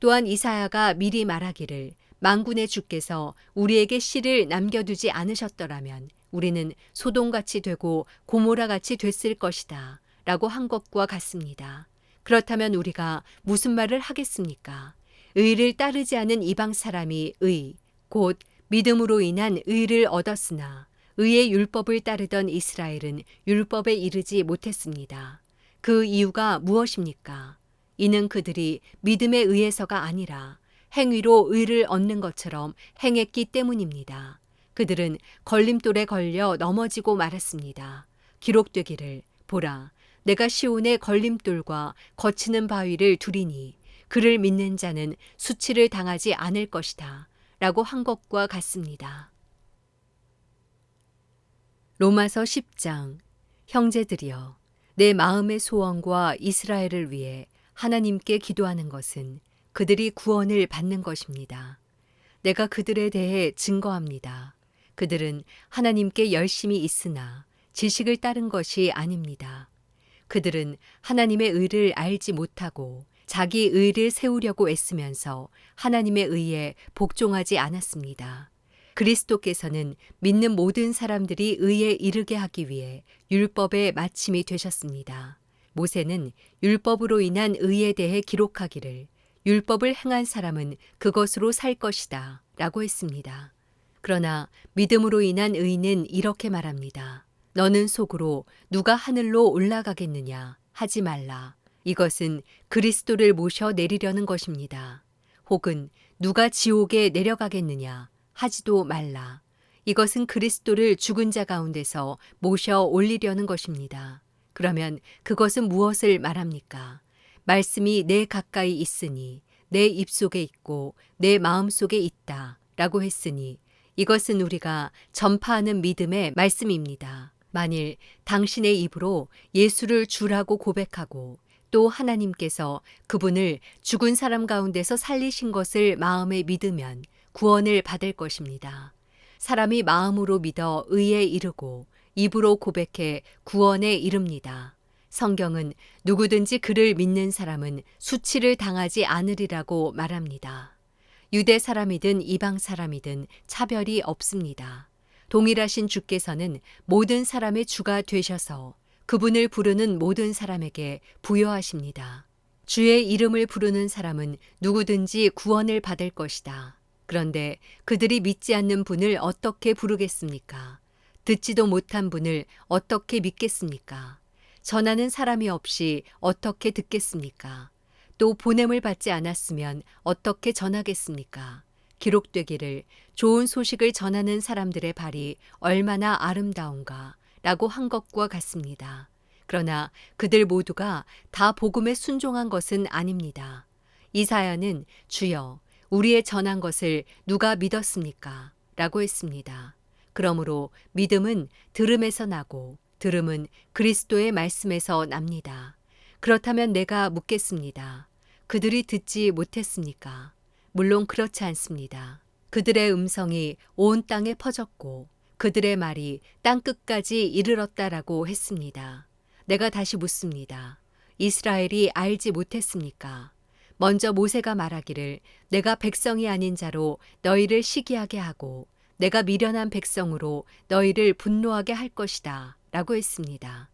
Speaker 1: 또한 이사야가 미리 말하기를 만군의 주께서 우리에게 씨를 남겨두지 않으셨더라면 우리는 소돔같이 되고 고모라같이 됐을 것이다 라고 한 것과 같습니다. 그렇다면 우리가 무슨 말을 하겠습니까? 의를 따르지 않은 이방 사람이 곧 믿음으로 인한 의를 얻었으나 의의 율법을 따르던 이스라엘은 율법에 이르지 못했습니다. 그 이유가 무엇입니까? 이는 그들이 믿음에 의해서가 아니라 행위로 의를 얻는 것처럼 행했기 때문입니다. 그들은 걸림돌에 걸려 넘어지고 말았습니다. 기록되기를 보라, 내가 시온에 걸림돌과 거치는 바위를 두리니 그를 믿는 자는 수치를 당하지 않을 것이다 라고 한 것과 같습니다. 로마서 10장 형제들이여 내 마음의 소원과 이스라엘을 위해 하나님께 기도하는 것은 그들이 구원을 받는 것입니다. 내가 그들에 대해 증거합니다. 그들은 하나님께 열심히 있으나 지식을 따른 것이 아닙니다. 그들은 하나님의 의를 알지 못하고 자기 의를 세우려고 애쓰면서 하나님의 의에 복종하지 않았습니다. 그리스도께서는 믿는 모든 사람들이 의에 이르게 하기 위해 율법의 마침이 되셨습니다. 모세는 율법으로 인한 의에 대해 기록하기를 율법을 행한 사람은 그것으로 살 것이다 라고 했습니다. 그러나 믿음으로 인한 의는 이렇게 말합니다. 너는 속으로 누가 하늘로 올라가겠느냐 하지 말라. 이것은 그리스도를 모셔 내리려는 것입니다. 혹은 누가 지옥에 내려가겠느냐 하지도 말라. 이것은 그리스도를 죽은 자 가운데서 모셔 올리려는 것입니다. 그러면 그것은 무엇을 말합니까? 말씀이 내 가까이 있으니 내 입속에 있고 내 마음속에 있다 라고 했으니 이것은 우리가 전파하는 믿음의 말씀입니다. 만일 당신의 입으로 예수를 주라고 고백하고 또 하나님께서 그분을 죽은 사람 가운데서 살리신 것을 마음에 믿으면 구원을 받을 것입니다. 사람이 마음으로 믿어 의에 이르고 입으로 고백해 구원에 이릅니다. 성경은 누구든지 그를 믿는 사람은 수치를 당하지 않으리라고 말합니다. 유대 사람이든 이방 사람이든 차별이 없습니다. 동일하신 주께서는 모든 사람의 주가 되셔서 그분을 부르는 모든 사람에게 부여하십니다. 주의 이름을 부르는 사람은 누구든지 구원을 받을 것이다. 그런데 그들이 믿지 않는 분을 어떻게 부르겠습니까? 듣지도 못한 분을 어떻게 믿겠습니까? 전하는 사람이 없이 어떻게 듣겠습니까? 또 보냄을 받지 않았으면 어떻게 전하겠습니까? 기록되기를 좋은 소식을 전하는 사람들의 발이 얼마나 아름다운가 라고 한 것과 같습니다. 그러나 그들 모두가 다 복음에 순종한 것은 아닙니다. 이사야는 주여, 우리의 전한 것을 누가 믿었습니까? 라고 했습니다. 그러므로 믿음은 들음에서 나고 들음은 그리스도의 말씀에서 납니다. 그렇다면 내가 묻겠습니다. 그들이 듣지 못했습니까? 물론 그렇지 않습니다. 그들의 음성이 온 땅에 퍼졌고 그들의 말이 땅끝까지 이르렀다라고 했습니다. 내가 다시 묻습니다. 이스라엘이 알지 못했습니까? 먼저 모세가 말하기를 내가 백성이 아닌 자로 너희를 시기하게 하고 내가 미련한 백성으로 너희를 분노하게 할 것이다 라고 했습니다.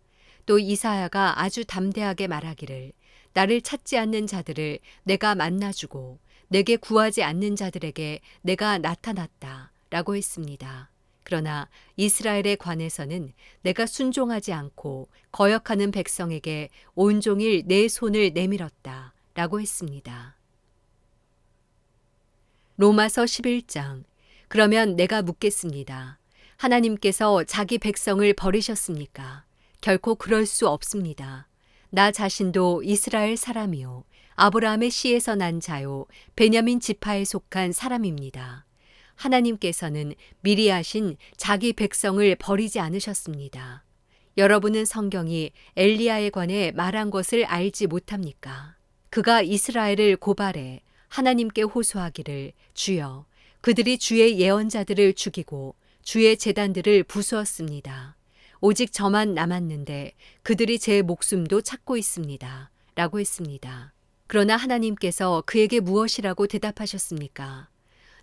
Speaker 1: 또 이사야가 아주 담대하게 말하기를 나를 찾지 않는 자들을 내가 만나주고 내게 구하지 않는 자들에게 내가 나타났다 라고 했습니다. 그러나 이스라엘에 관해서는 내가 순종하지 않고 거역하는 백성에게 온종일 내 손을 내밀었다 라고 했습니다. 로마서 11장. 그러면 내가 묻겠습니다. 하나님께서 자기 백성을 버리셨습니까? 결코 그럴 수 없습니다. 나 자신도 이스라엘 사람이요 아브라함의 씨에서 난 자요 베냐민 지파에 속한 사람입니다. 하나님께서는 미리 하신 자기 백성을 버리지 않으셨습니다. 여러분은 성경이 엘리야에 관해 말한 것을 알지 못합니까? 그가 이스라엘을 고발해 하나님께 호소하기를 주여, 그들이 주의 예언자들을 죽이고 주의 제단들을 부수었습니다. 오직 저만 남았는데 그들이 제 목숨도 찾고 있습니다. 라고 했습니다. 그러나 하나님께서 그에게 무엇이라고 대답하셨습니까?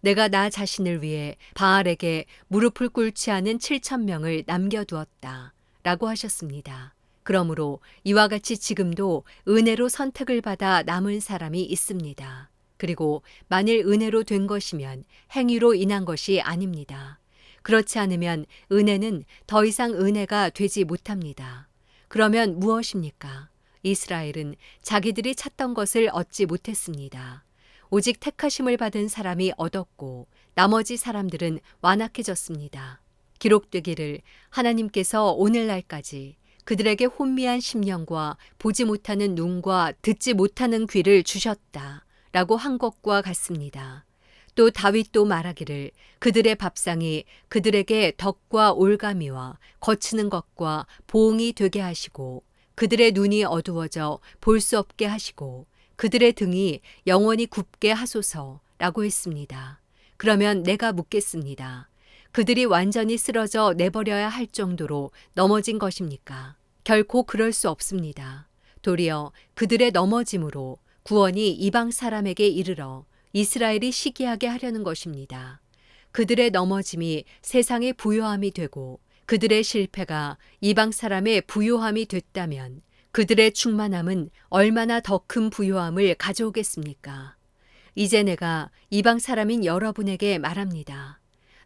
Speaker 1: 내가 나 자신을 위해 바알에게 무릎을 꿇지 않은 7,000명을 남겨두었다. 라고 하셨습니다. 그러므로 이와 같이 지금도 은혜로 선택을 받아 남은 사람이 있습니다. 그리고 만일 은혜로 된 것이면 행위로 인한 것이 아닙니다. 그렇지 않으면 은혜는 더 이상 은혜가 되지 못합니다. 그러면 무엇입니까? 이스라엘은 자기들이 찾던 것을 얻지 못했습니다. 오직 택하심을 받은 사람이 얻었고 나머지 사람들은 완악해졌습니다. 기록되기를 하나님께서 오늘날까지 그들에게 혼미한 심령과 보지 못하는 눈과 듣지 못하는 귀를 주셨다 라고 한 것과 같습니다. 또 다윗도 말하기를 그들의 밥상이 그들에게 덕과 올가미와 거치는 것과 보응이 되게 하시고 그들의 눈이 어두워져 볼 수 없게 하시고 그들의 등이 영원히 굽게 하소서라고 했습니다. 그러면 내가 묻겠습니다. 그들이 완전히 쓰러져 내버려야 할 정도로 넘어진 것입니까? 결코 그럴 수 없습니다. 도리어 그들의 넘어짐으로 구원이 이방 사람에게 이르러 이스라엘이 시기하게 하려는 것입니다. 그들의 넘어짐이 세상의 부요함이 되고 그들의 실패가 이방 사람의 부요함이 됐다면 그들의 충만함은 얼마나 더 큰 부요함을 가져오겠습니까? 이제 내가 이방 사람인 여러분에게 말합니다.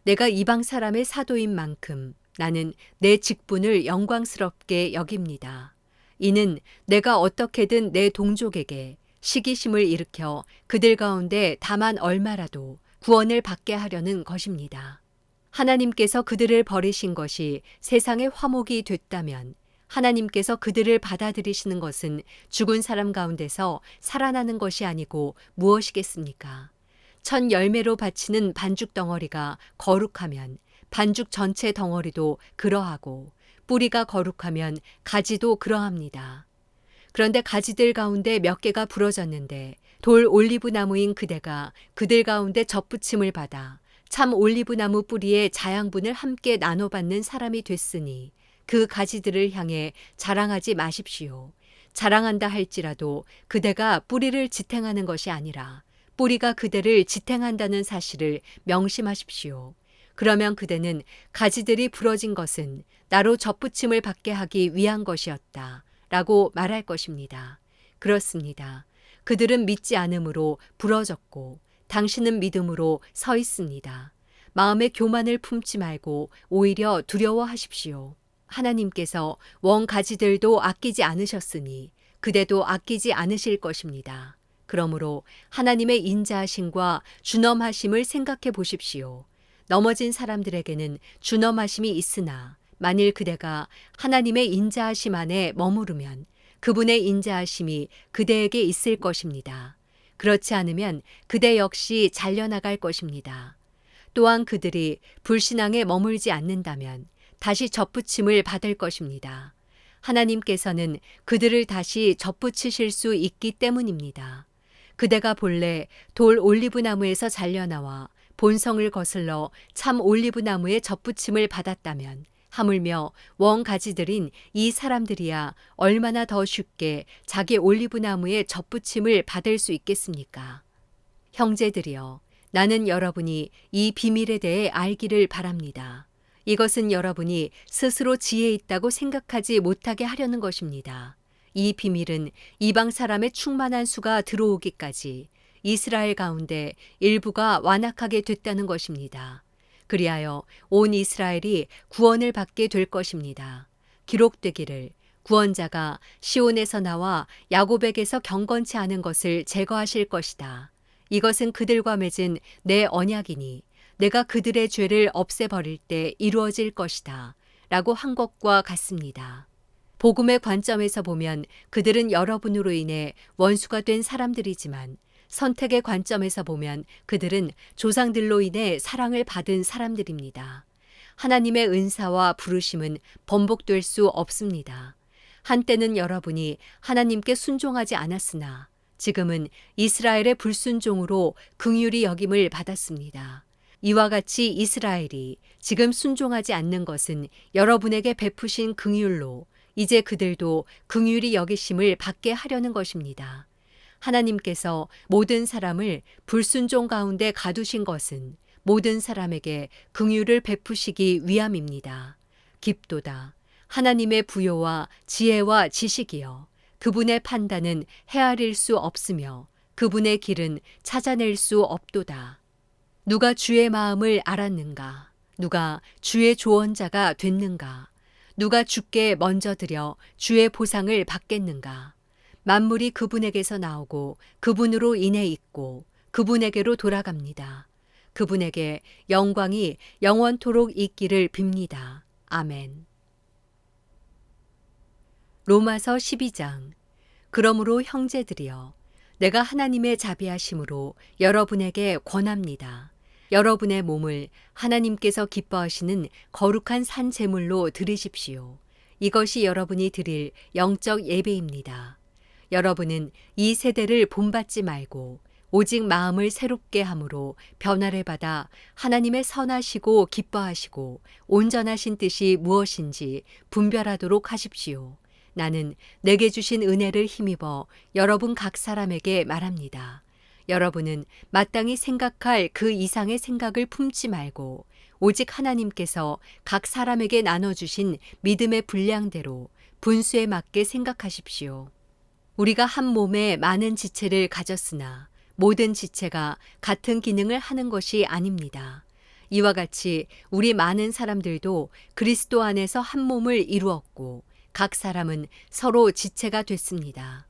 Speaker 1: 내가 이방 사람의 사도인 만큼 나는 내 직분을 영광스럽게 여깁니다. 이는 내가 어떻게든 내 동족에게 시기심을 일으켜 그들 가운데 다만 얼마라도 구원을 받게 하려는 것입니다. 하나님께서 그들을 버리신 것이 세상의 화목이 됐다면 하나님께서 그들을 받아들이시는 것은 죽은 사람 가운데서 살아나는 것이 아니고 무엇이겠습니까? 첫 열매로 바치는 반죽 덩어리가 거룩하면 반죽 전체 덩어리도 그러하고 뿌리가 거룩하면 가지도 그러합니다. 그런데 가지들 가운데 몇 개가 부러졌는데 돌 올리브 나무인 그대가 그들 가운데 접붙임을 받아 참 올리브 나무 뿌리의 자양분을 함께 나눠받는 사람이 됐으니 그 가지들을 향해 자랑하지 마십시오. 자랑한다 할지라도 그대가 뿌리를 지탱하는 것이 아니라 뿌리가 그대를 지탱한다는 사실을 명심하십시오. 그러면 그대는 가지들이 부러진 것은 나로 접붙임을 받게 하기 위한 것이었다 라고 말할 것입니다. 그렇습니다. 그들은 믿지 않음으로 부러졌고 당신은 믿음으로 서 있습니다. 마음의 교만을 품지 말고 오히려 두려워하십시오. 하나님께서 원 가지들도 아끼지 않으셨으니 그대도 아끼지 않으실 것입니다. 그러므로 하나님의 인자하심과 준엄하심을 생각해 보십시오. 넘어진 사람들에게는 준엄하심이 있으나 만일 그대가 하나님의 인자하심 안에 머무르면 그분의 인자하심이 그대에게 있을 것입니다. 그렇지 않으면 그대 역시 잘려나갈 것입니다. 또한 그들이 불신앙에 머물지 않는다면 다시 접붙임을 받을 것입니다. 하나님께서는 그들을 다시 접붙이실 수 있기 때문입니다. 그대가 본래 돌 올리브나무에서 잘려나와 본성을 거슬러 참 올리브나무에 접붙임을 받았다면 하물며 원가지들인 이 사람들이야 얼마나 더 쉽게 자기 올리브나무에 접붙임을 받을 수 있겠습니까? 형제들이여, 나는 여러분이 이 비밀에 대해 알기를 바랍니다. 이것은 여러분이 스스로 지혜 있다고 생각하지 못하게 하려는 것입니다. 이 비밀은 이방 사람의 충만한 수가 들어오기까지 이스라엘 가운데 일부가 완악하게 됐다는 것입니다. 그리하여 온 이스라엘이 구원을 받게 될 것입니다. 기록되기를 구원자가 시온에서 나와 야곱에게서 경건치 않은 것을 제거하실 것이다. 이것은 그들과 맺은 내 언약이니 내가 그들의 죄를 없애버릴 때 이루어질 것이다. 라고 한 것과 같습니다. 복음의 관점에서 보면 그들은 여러분으로 인해 원수가 된 사람들이지만 선택의 관점에서 보면 그들은 조상들로 인해 사랑을 받은 사람들입니다. 하나님의 은사와 부르심은 번복될 수 없습니다. 한때는 여러분이 하나님께 순종하지 않았으나 지금은 이스라엘의 불순종으로 긍휼히 여김을 받았습니다. 이와 같이 이스라엘이 지금 순종하지 않는 것은 여러분에게 베푸신 긍휼로 이제 그들도 긍휼히 여기심을 받게 하려는 것입니다. 하나님께서 모든 사람을 불순종 가운데 가두신 것은 모든 사람에게 긍휼을 베푸시기 위함입니다. 깊도다. 하나님의 부요와 지혜와 지식이여. 그분의 판단은 헤아릴 수 없으며 그분의 길은 찾아낼 수 없도다. 누가 주의 마음을 알았는가? 누가 주의 조언자가 됐는가? 누가 주께 먼저 드려 주의 보상을 받겠는가? 만물이 그분에게서 나오고 그분으로 인해 있고 그분에게로 돌아갑니다. 그분에게 영광이 영원토록 있기를 빕니다. 아멘. 로마서 12장. 그러므로 형제들이여, 내가 하나님의 자비하심으로 여러분에게 권합니다. 여러분의 몸을 하나님께서 기뻐하시는 거룩한 산 제물로 드리십시오. 이것이 여러분이 드릴 영적 예배입니다. 여러분은 이 세대를 본받지 말고 오직 마음을 새롭게 함으로 변화를 받아 하나님의 선하시고 기뻐하시고 온전하신 뜻이 무엇인지 분별하도록 하십시오. 나는 내게 주신 은혜를 힘입어 여러분 각 사람에게 말합니다. 여러분은 마땅히 생각할 그 이상의 생각을 품지 말고 오직 하나님께서 각 사람에게 나눠주신 믿음의 분량대로 분수에 맞게 생각하십시오. 우리가 한 몸에 많은 지체를 가졌으나 모든 지체가 같은 기능을 하는 것이 아닙니다. 이와 같이 우리 많은 사람들도 그리스도 안에서 한 몸을 이루었고 각 사람은 서로 지체가 됐습니다.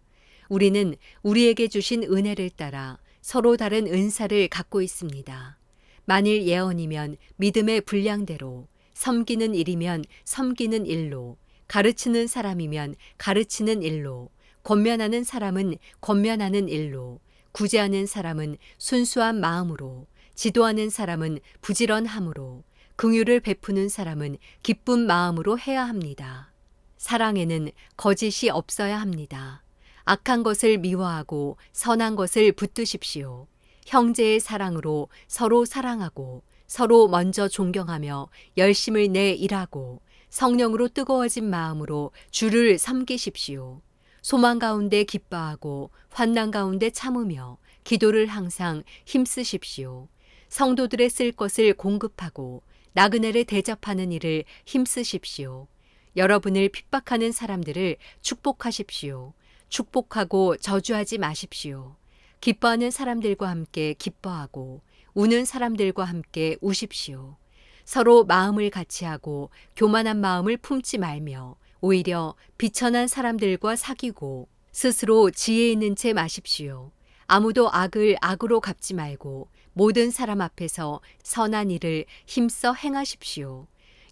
Speaker 1: 우리는 우리에게 주신 은혜를 따라 서로 다른 은사를 갖고 있습니다. 만일 예언이면 믿음의 분량대로, 섬기는 일이면 섬기는 일로, 가르치는 사람이면 가르치는 일로, 권면하는 사람은 권면하는 일로, 구제하는 사람은 순수한 마음으로, 지도하는 사람은 부지런함으로, 긍휼을 베푸는 사람은 기쁜 마음으로 해야 합니다. 사랑에는 거짓이 없어야 합니다. 악한 것을 미워하고 선한 것을 붙드십시오. 형제의 사랑으로 서로 사랑하고 서로 먼저 존경하며 열심을 내 일하고 성령으로 뜨거워진 마음으로 주를 섬기십시오. 소망 가운데 기뻐하고 환난 가운데 참으며 기도를 항상 힘쓰십시오. 성도들의 쓸 것을 공급하고 나그네를 대접하는 일을 힘쓰십시오. 여러분을 핍박하는 사람들을 축복하십시오. 축복하고 저주하지 마십시오. 기뻐하는 사람들과 함께 기뻐하고 우는 사람들과 함께 우십시오. 서로 마음을 같이하고 교만한 마음을 품지 말며 오히려 비천한 사람들과 사귀고 스스로 지혜 있는 채 마십시오. 아무도 악을 악으로 갚지 말고 모든 사람 앞에서 선한 일을 힘써 행하십시오.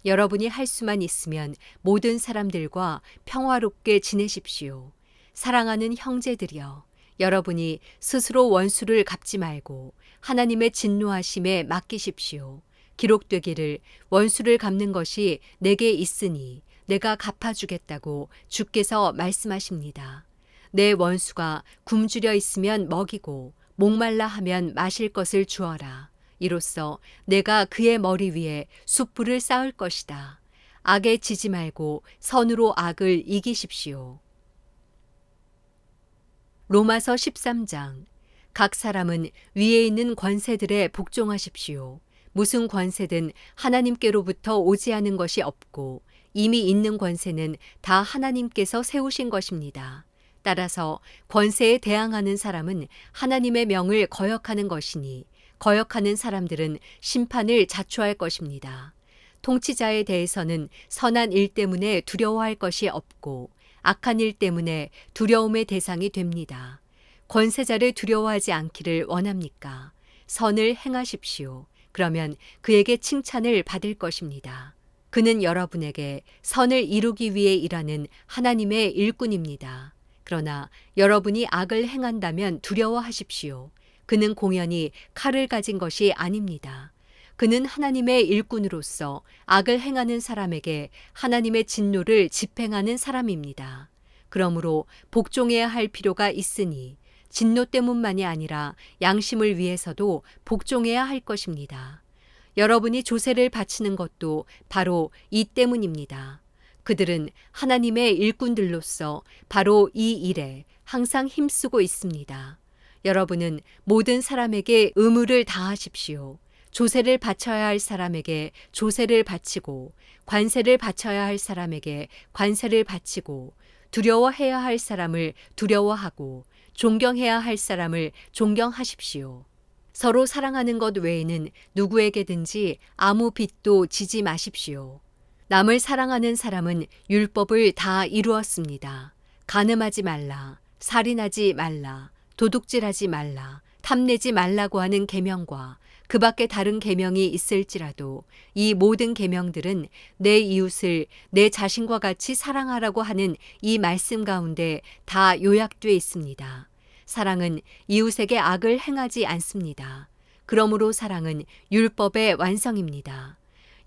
Speaker 1: 여러분이 할 수만 있으면 모든 사람들과 평화롭게 지내십시오. 사랑하는 형제들이여, 여러분이 스스로 원수를 갚지 말고 하나님의 진노하심에 맡기십시오. 기록되기를 원수를 갚는 것이 내게 있으니 내가 갚아주겠다고 주께서 말씀하십니다. 내 원수가 굶주려 있으면 먹이고 목말라 하면 마실 것을 주어라. 이로써 내가 그의 머리 위에 숯불을 쌓을 것이다. 악에 지지 말고 선으로 악을 이기십시오. 로마서 13장. 각 사람은 위에 있는 권세들에 복종하십시오. 무슨 권세든 하나님께로부터 오지 않은 것이 없고 이미 있는 권세는 다 하나님께서 세우신 것입니다. 따라서 권세에 대항하는 사람은 하나님의 명을 거역하는 것이니 거역하는 사람들은 심판을 자초할 것입니다. 통치자에 대해서는 선한 일 때문에 두려워할 것이 없고 악한 일 때문에 두려움의 대상이 됩니다. 권세자를 두려워하지 않기를 원합니까? 선을 행하십시오. 그러면 그에게 칭찬을 받을 것입니다. 그는 여러분에게 선을 이루기 위해 일하는 하나님의 일꾼입니다. 그러나 여러분이 악을 행한다면 두려워하십시오. 그는 공연히 칼을 가진 것이 아닙니다. 그는 하나님의 일꾼으로서 악을 행하는 사람에게 하나님의 진노를 집행하는 사람입니다. 그러므로 복종해야 할 필요가 있으니 진노 때문만이 아니라 양심을 위해서도 복종해야 할 것입니다. 여러분이 조세를 바치는 것도 바로 이 때문입니다. 그들은 하나님의 일꾼들로서 바로 이 일에 항상 힘쓰고 있습니다. 여러분은 모든 사람에게 의무를 다하십시오. 조세를 바쳐야 할 사람에게 조세를 바치고 관세를 바쳐야 할 사람에게 관세를 바치고 두려워해야 할 사람을 두려워하고 존경해야 할 사람을 존경하십시오. 서로 사랑하는 것 외에는 누구에게든지 아무 빚도 지지 마십시오. 남을 사랑하는 사람은 율법을 다 이루었습니다. 간음하지 말라, 살인하지 말라, 도둑질하지 말라, 탐내지 말라고 하는 계명과 그 밖에 다른 계명이 있을지라도 이 모든 계명들은 내 이웃을 내 자신과 같이 사랑하라고 하는 이 말씀 가운데 다 요약되어 있습니다. 사랑은 이웃에게 악을 행하지 않습니다. 그러므로 사랑은 율법의 완성입니다.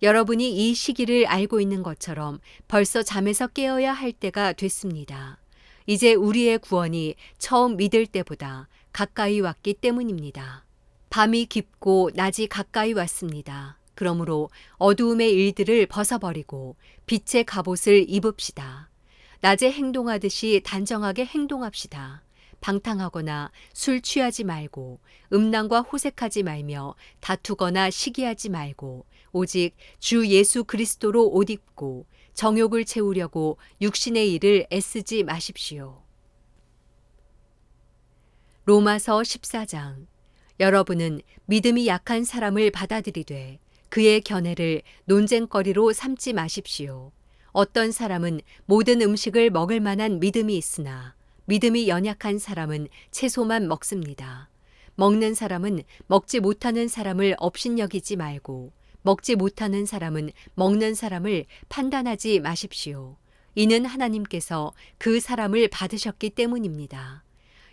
Speaker 1: 여러분이 이 시기를 알고 있는 것처럼 벌써 잠에서 깨어야 할 때가 됐습니다. 이제 우리의 구원이 처음 믿을 때보다 가까이 왔기 때문입니다. 밤이 깊고 낮이 가까이 왔습니다. 그러므로 어두움의 일들을 벗어버리고 빛의 갑옷을 입읍시다. 낮에 행동하듯이 단정하게 행동합시다. 방탕하거나 술 취하지 말고 음란과 호색하지 말며 다투거나 시기하지 말고 오직 주 예수 그리스도로 옷 입고 정욕을 채우려고 육신의 일을 애쓰지 마십시오. 로마서 14장. 여러분은 믿음이 약한 사람을 받아들이되 그의 견해를 논쟁거리로 삼지 마십시오. 어떤 사람은 모든 음식을 먹을 만한 믿음이 있으나 믿음이 연약한 사람은 채소만 먹습니다. 먹는 사람은 먹지 못하는 사람을 업신여기지 말고 먹지 못하는 사람은 먹는 사람을 판단하지 마십시오. 이는 하나님께서 그 사람을 받으셨기 때문입니다.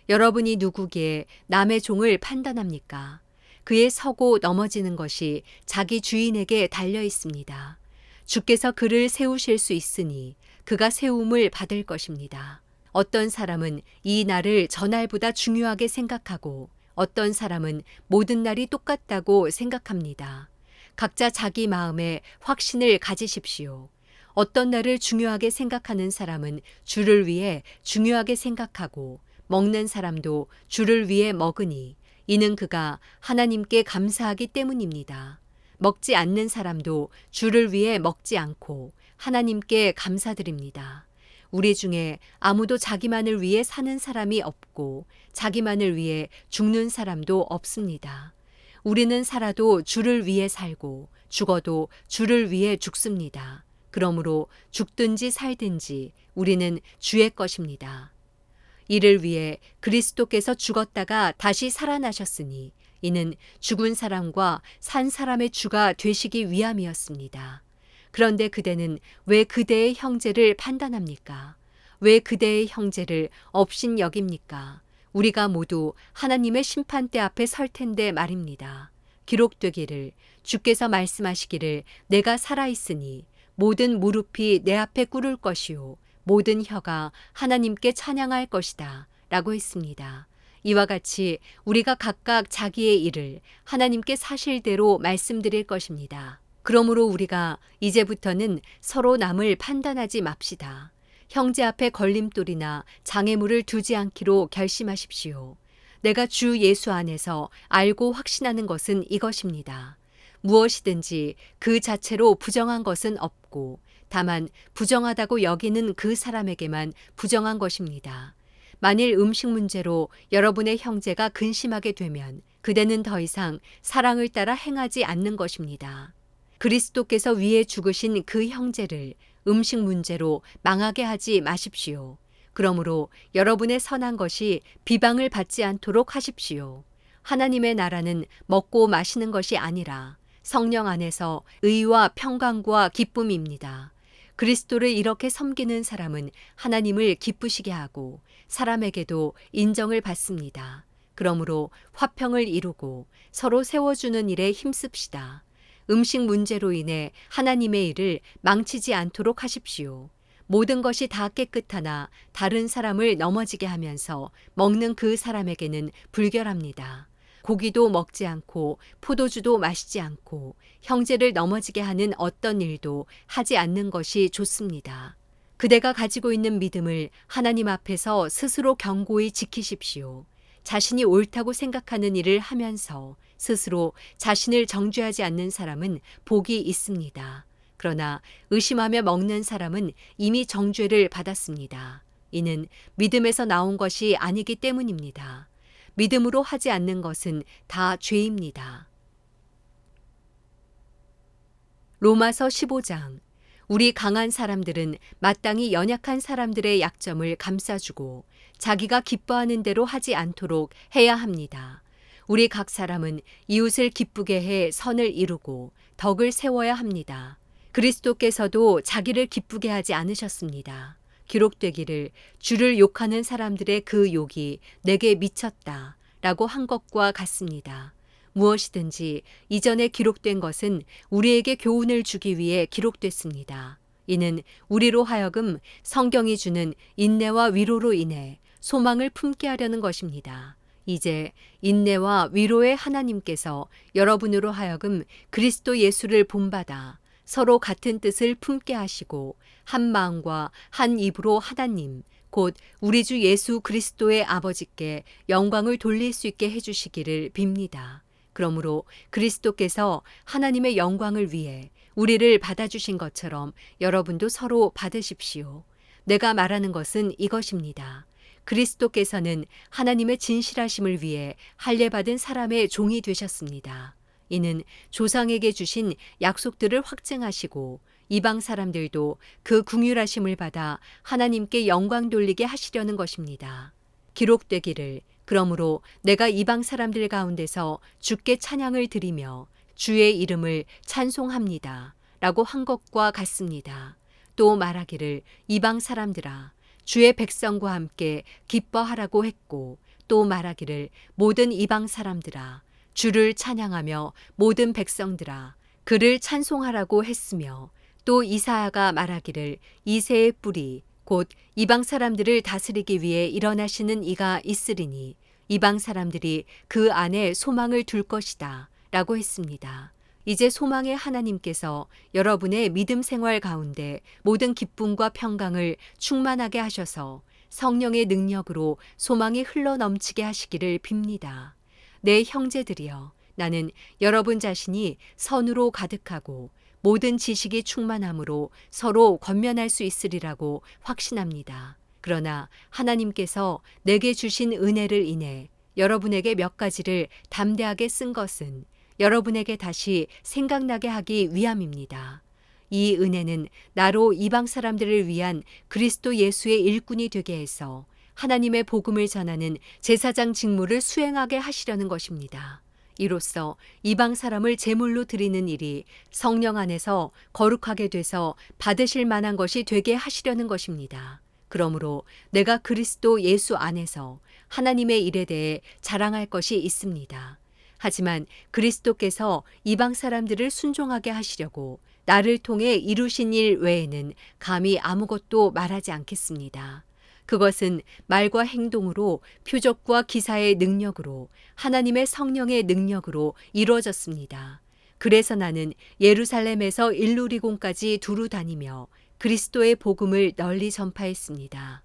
Speaker 1: 여러분이 누구기에 남의 종을 판단합니까? 그의 서고 넘어지는 것이 자기 주인에게 달려 있습니다. 주께서 그를 세우실 수 있으니 그가 세움을 받을 것입니다. 어떤 사람은 이 날을 전날보다 중요하게 생각하고 어떤 사람은 모든 날이 똑같다고 생각합니다. 각자 자기 마음에 확신을 가지십시오. 어떤 날을 중요하게 생각하는 사람은 주를 위해 중요하게 생각하고 먹는 사람도 주를 위해 먹으니 이는 그가 하나님께 감사하기 때문입니다. 먹지 않는 사람도 주를 위해 먹지 않고 하나님께 감사드립니다. 우리 중에 아무도 자기만을 위해 사는 사람이 없고 자기만을 위해 죽는 사람도 없습니다. 우리는 살아도 주를 위해 살고 죽어도 주를 위해 죽습니다. 그러므로 죽든지 살든지 우리는 주의 것입니다. 이를 위해 그리스도께서 죽었다가 다시 살아나셨으니 이는 죽은 사람과 산 사람의 주가 되시기 위함이었습니다. 그런데 그대는 왜 그대의 형제를 판단합니까? 왜 그대의 형제를 업신 여깁니까? 우리가 모두 하나님의 심판대 앞에 설 텐데 말입니다. 기록되기를, 주께서 말씀하시기를, 내가 살아있으니 모든 무릎이 내 앞에 꿇을 것이요 모든 혀가 하나님께 찬양할 것이다 라고 했습니다. 이와 같이 우리가 각각 자기의 일을 하나님께 사실대로 말씀드릴 것입니다. 그러므로 우리가 이제부터는 서로 남을 판단하지 맙시다. 형제 앞에 걸림돌이나 장애물을 두지 않기로 결심하십시오. 내가 주 예수 안에서 알고 확신하는 것은 이것입니다. 무엇이든지 그 자체로 부정한 것은 없고 다만 부정하다고 여기는 그 사람에게만 부정한 것입니다. 만일 음식 문제로 여러분의 형제가 근심하게 되면 그대는 더 이상 사랑을 따라 행하지 않는 것입니다. 그리스도께서 위에 죽으신 그 형제를 음식 문제로 망하게 하지 마십시오. 그러므로 여러분의 선한 것이 비방을 받지 않도록 하십시오. 하나님의 나라는 먹고 마시는 것이 아니라 성령 안에서 의와 평강과 기쁨입니다. 그리스도를 이렇게 섬기는 사람은 하나님을 기쁘시게 하고 사람에게도 인정을 받습니다. 그러므로 화평을 이루고 서로 세워주는 일에 힘씁시다. 음식 문제로 인해 하나님의 일을 망치지 않도록 하십시오. 모든 것이 다 깨끗하나 다른 사람을 넘어지게 하면서 먹는 그 사람에게는 불결합니다. 고기도 먹지 않고 포도주도 마시지 않고 형제를 넘어지게 하는 어떤 일도 하지 않는 것이 좋습니다. 그대가 가지고 있는 믿음을 하나님 앞에서 스스로 견고히 지키십시오. 자신이 옳다고 생각하는 일을 하면서 스스로 자신을 정죄하지 않는 사람은 복이 있습니다. 그러나 의심하며 먹는 사람은 이미 정죄를 받았습니다. 이는 믿음에서 나온 것이 아니기 때문입니다. 믿음으로 하지 않는 것은 다 죄입니다. 로마서 15장. 우리 강한 사람들은 마땅히 연약한 사람들의 약점을 감싸주고 자기가 기뻐하는 대로 하지 않도록 해야 합니다. 우리 각 사람은 이웃을 기쁘게 해 선을 이루고 덕을 세워야 합니다. 그리스도께서도 자기를 기쁘게 하지 않으셨습니다. 기록되기를 주를 욕하는 사람들의 그 욕이 내게 미쳤다 라고 한 것과 같습니다. 무엇이든지 이전에 기록된 것은 우리에게 교훈을 주기 위해 기록됐습니다. 이는 우리로 하여금 성경이 주는 인내와 위로로 인해 소망을 품게 하려는 것입니다. 이제 인내와 위로의 하나님께서 여러분으로 하여금 그리스도 예수를 본받아 서로 같은 뜻을 품게 하시고 한 마음과 한 입으로 하나님 곧 우리 주 예수 그리스도의 아버지께 영광을 돌릴 수 있게 해주시기를 빕니다. 그러므로 그리스도께서 하나님의 영광을 위해 우리를 받아주신 것처럼 여러분도 서로 받으십시오. 내가 말하는 것은 이것입니다. 그리스도께서는 하나님의 진실하심을 위해 할례받은 사람의 종이 되셨습니다. 이는 조상에게 주신 약속들을 확증하시고 이방 사람들도 그 긍휼하심을 받아 하나님께 영광 돌리게 하시려는 것입니다. 기록되기를 그러므로 내가 이방 사람들 가운데서 주께 찬양을 드리며 주의 이름을 찬송합니다. 라고 한 것과 같습니다. 또 말하기를 이방 사람들아 주의 백성과 함께 기뻐하라고 했고 또 말하기를 모든 이방 사람들아 주를 찬양하며 모든 백성들아 그를 찬송하라고 했으며 또 이사야가 말하기를 이새의 뿌리 곧 이방 사람들을 다스리기 위해 일어나시는 이가 있으리니 이방 사람들이 그 안에 소망을 둘 것이다 라고 했습니다. 이제 소망의 하나님께서 여러분의 믿음 생활 가운데 모든 기쁨과 평강을 충만하게 하셔서 성령의 능력으로 소망이 흘러넘치게 하시기를 빕니다. 내 형제들이여 나는 여러분 자신이 선으로 가득하고 모든 지식이 충만함으로 서로 권면할 수 있으리라고 확신합니다. 그러나 하나님께서 내게 주신 은혜를 인해 여러분에게 몇 가지를 담대하게 쓴 것은 여러분에게 다시 생각나게 하기 위함입니다. 이 은혜는 나로 이방 사람들을 위한 그리스도 예수의 일꾼이 되게 해서 하나님의 복음을 전하는 제사장 직무를 수행하게 하시려는 것입니다. 이로써 이방 사람을 제물로 드리는 일이 성령 안에서 거룩하게 돼서 받으실 만한 것이 되게 하시려는 것입니다. 그러므로 내가 그리스도 예수 안에서 하나님의 일에 대해 자랑할 것이 있습니다. 하지만 그리스도께서 이방 사람들을 순종하게 하시려고 나를 통해 이루신 일 외에는 감히 아무것도 말하지 않겠습니다. 그것은 말과 행동으로 표적과 기사의 능력으로 하나님의 성령의 능력으로 이루어졌습니다. 그래서 나는 예루살렘에서 일루리곤까지 두루 다니며 그리스도의 복음을 널리 전파했습니다.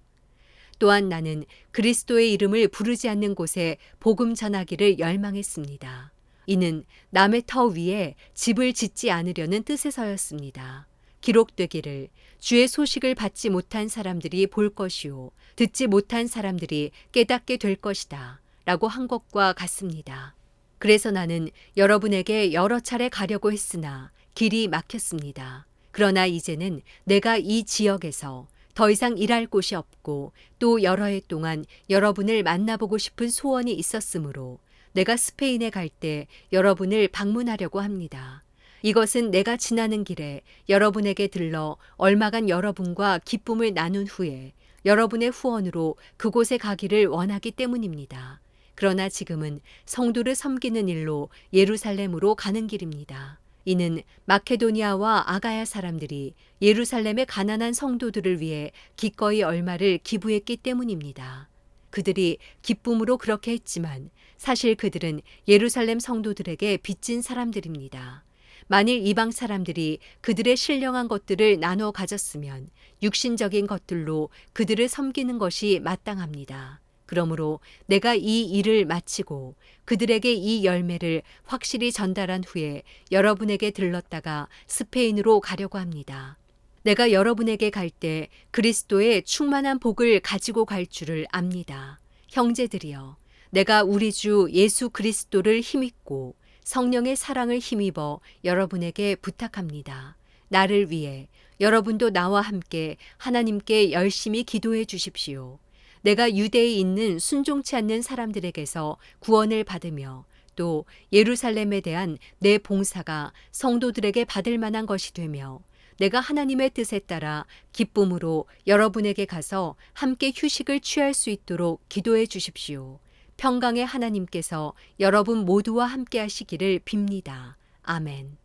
Speaker 1: 또한 나는 그리스도의 이름을 부르지 않는 곳에 복음 전하기를 열망했습니다. 이는 남의 터 위에 집을 짓지 않으려는 뜻에서였습니다. 기록되기를 주의 소식을 받지 못한 사람들이 볼 것이요 듣지 못한 사람들이 깨닫게 될 것이다 라고 한 것과 같습니다. 그래서 나는 여러분에게 여러 차례 가려고 했으나 길이 막혔습니다. 그러나 이제는 내가 이 지역에서 더 이상 일할 곳이 없고 또 여러 해 동안 여러분을 만나보고 싶은 소원이 있었으므로 내가 스페인에 갈 때 여러분을 방문하려고 합니다. 이것은 내가 지나는 길에 여러분에게 들러 얼마간 여러분과 기쁨을 나눈 후에 여러분의 후원으로 그곳에 가기를 원하기 때문입니다. 그러나 지금은 성도를 섬기는 일로 예루살렘으로 가는 길입니다. 이는 마케도니아와 아가야 사람들이 예루살렘의 가난한 성도들을 위해 기꺼이 얼마를 기부했기 때문입니다. 그들이 기쁨으로 그렇게 했지만 사실 그들은 예루살렘 성도들에게 빚진 사람들입니다. 만일 이방 사람들이 그들의 신령한 것들을 나눠 가졌으면 육신적인 것들로 그들을 섬기는 것이 마땅합니다. 그러므로 내가 이 일을 마치고 그들에게 이 열매를 확실히 전달한 후에 여러분에게 들렀다가 스페인으로 가려고 합니다. 내가 여러분에게 갈 때 그리스도의 충만한 복을 가지고 갈 줄을 압니다. 형제들이여, 내가 우리 주 예수 그리스도를 힘입고 성령의 사랑을 힘입어 여러분에게 부탁합니다. 나를 위해 여러분도 나와 함께 하나님께 열심히 기도해 주십시오. 내가 유대에 있는 순종치 않는 사람들에게서 구원을 받으며 또 예루살렘에 대한 내 봉사가 성도들에게 받을 만한 것이 되며 내가 하나님의 뜻에 따라 기쁨으로 여러분에게 가서 함께 휴식을 취할 수 있도록 기도해 주십시오. 평강의 하나님께서 여러분 모두와 함께 하시기를 빕니다. 아멘.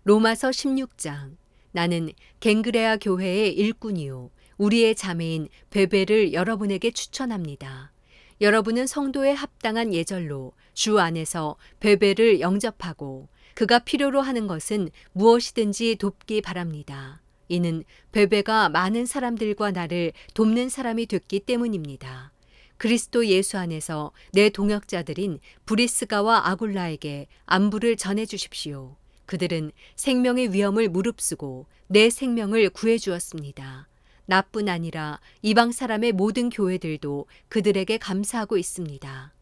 Speaker 1: 로마서 16장. 나는 갱그레아 교회의 일꾼이요 우리의 자매인 베베를 여러분에게 추천합니다. 여러분은 성도에 합당한 예절로 주 안에서 베베를 영접하고 그가 필요로 하는 것은 무엇이든지 돕기 바랍니다. 이는 베베가 많은 사람들과 나를 돕는 사람이 됐기 때문입니다. 그리스도 예수 안에서 내 동역자들인 브리스가와 아굴라에게 안부를 전해 주십시오. 그들은 생명의 위험을 무릅쓰고 내 생명을 구해 주었습니다. 나뿐 아니라 이방 사람의 모든 교회들도 그들에게 감사하고 있습니다.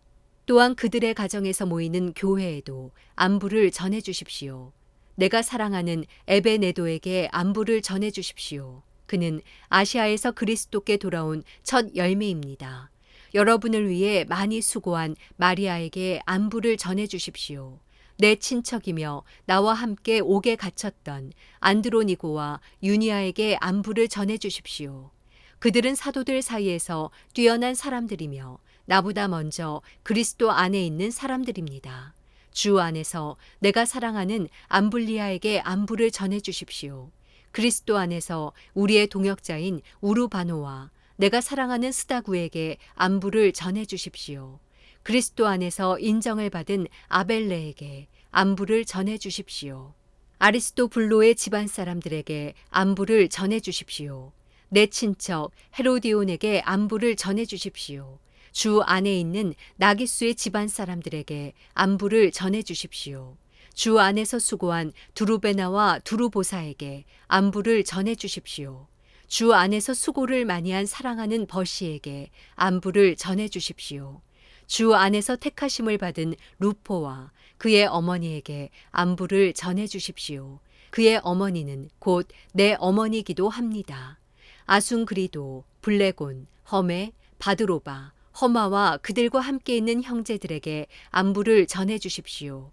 Speaker 1: 또한 그들의 가정에서 모이는 교회에도 안부를 전해 주십시오. 내가 사랑하는 에베네도에게 안부를 전해 주십시오. 그는 아시아에서 그리스도께 돌아온 첫 열매입니다. 여러분을 위해 많이 수고한 마리아에게 안부를 전해 주십시오. 내 친척이며 나와 함께 옥에 갇혔던 안드로니고와 유니아에게 안부를 전해 주십시오. 그들은 사도들 사이에서 뛰어난 사람들이며 나보다 먼저 그리스도 안에 있는 사람들입니다. 주 안에서 내가 사랑하는 암블리아에게 안부를 전해 주십시오. 그리스도 안에서 우리의 동역자인 우르바노와 내가 사랑하는 스다구에게 안부를 전해 주십시오. 그리스도 안에서 인정을 받은 아벨레에게 안부를 전해 주십시오. 아리스토블로의 집안 사람들에게 안부를 전해 주십시오. 내 친척 헤로디온에게 안부를 전해 주십시오. 주 안에 있는 나기수의 집안 사람들에게 안부를 전해 주십시오. 주 안에서 수고한 두루베나와 두루보사에게 안부를 전해 주십시오. 주 안에서 수고를 많이 한 사랑하는 버시에게 안부를 전해 주십시오. 주 안에서 택하심을 받은 루포와 그의 어머니에게 안부를 전해 주십시오. 그의 어머니는 곧 내 어머니이기도 합니다. 아순그리도, 블레곤, 허메, 바드로바, 허마와 그들과 함께 있는 형제들에게 안부를 전해 주십시오.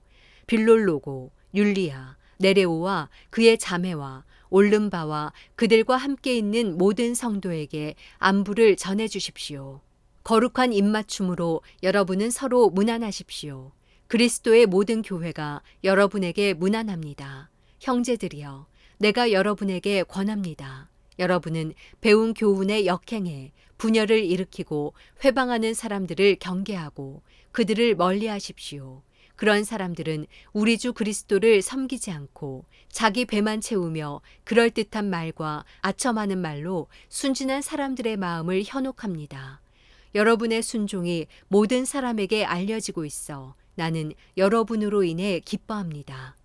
Speaker 1: 빌롤로고, 율리아, 네레오와 그의 자매와 올름바와 그들과 함께 있는 모든 성도에게 안부를 전해 주십시오. 거룩한 입맞춤으로 여러분은 서로 문안하십시오. 그리스도의 모든 교회가 여러분에게 문안합니다. 형제들이여, 내가 여러분에게 권합니다. 여러분은 배운 교훈에 역행해 분열을 일으키고 회방하는 사람들을 경계하고 그들을 멀리하십시오. 그런 사람들은 우리 주 그리스도를 섬기지 않고 자기 배만 채우며 그럴듯한 말과 아첨하는 말로 순진한 사람들의 마음을 현혹합니다. 여러분의 순종이 모든 사람에게 알려지고 있어 나는 여러분으로 인해 기뻐합니다.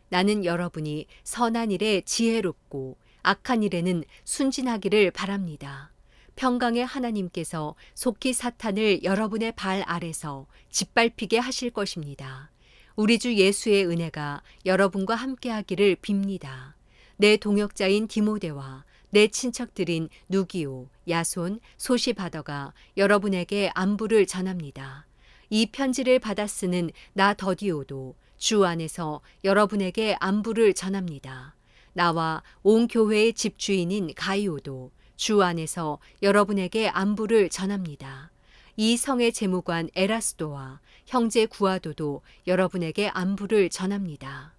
Speaker 1: 나는 여러분이 선한 일에 지혜롭고 악한 일에는 순진하기를 바랍니다. 평강의 하나님께서 속히 사탄을 여러분의 발 아래서 짓밟히게 하실 것입니다. 우리 주 예수의 은혜가 여러분과 함께하기를 빕니다. 내 동역자인 디모데와 내 친척들인 누기오, 야손, 소시바더가 여러분에게 안부를 전합니다. 이 편지를 받아 쓰는 나 더디오도 주 안에서 여러분에게 안부를 전합니다. 나와 온 교회의 집주인인 가이오도 주 안에서 여러분에게 안부를 전합니다. 이 성의 재무관 에라스도와 형제 구아도도 여러분에게 안부를 전합니다.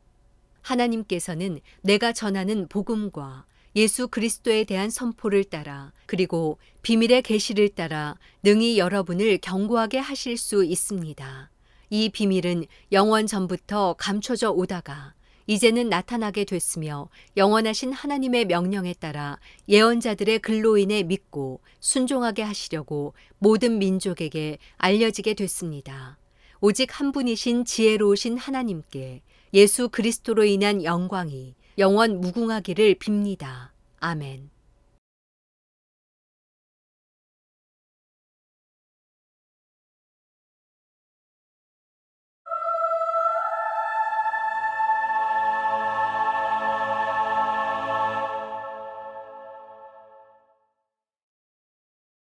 Speaker 1: 하나님께서는 내가 전하는 복음과 예수 그리스도에 대한 선포를 따라 그리고 비밀의 계시를 따라 능히 여러분을 견고하게 하실 수 있습니다. 이 비밀은 영원 전부터 감춰져 오다가 이제는 나타나게 됐으며 영원하신 하나님의 명령에 따라 예언자들의 글로 인해 믿고 순종하게 하시려고 모든 민족에게 알려지게 됐습니다. 오직 한 분이신 지혜로우신 하나님께 예수 그리스도로 인한 영광이 영원 무궁하기를 빕니다. 아멘.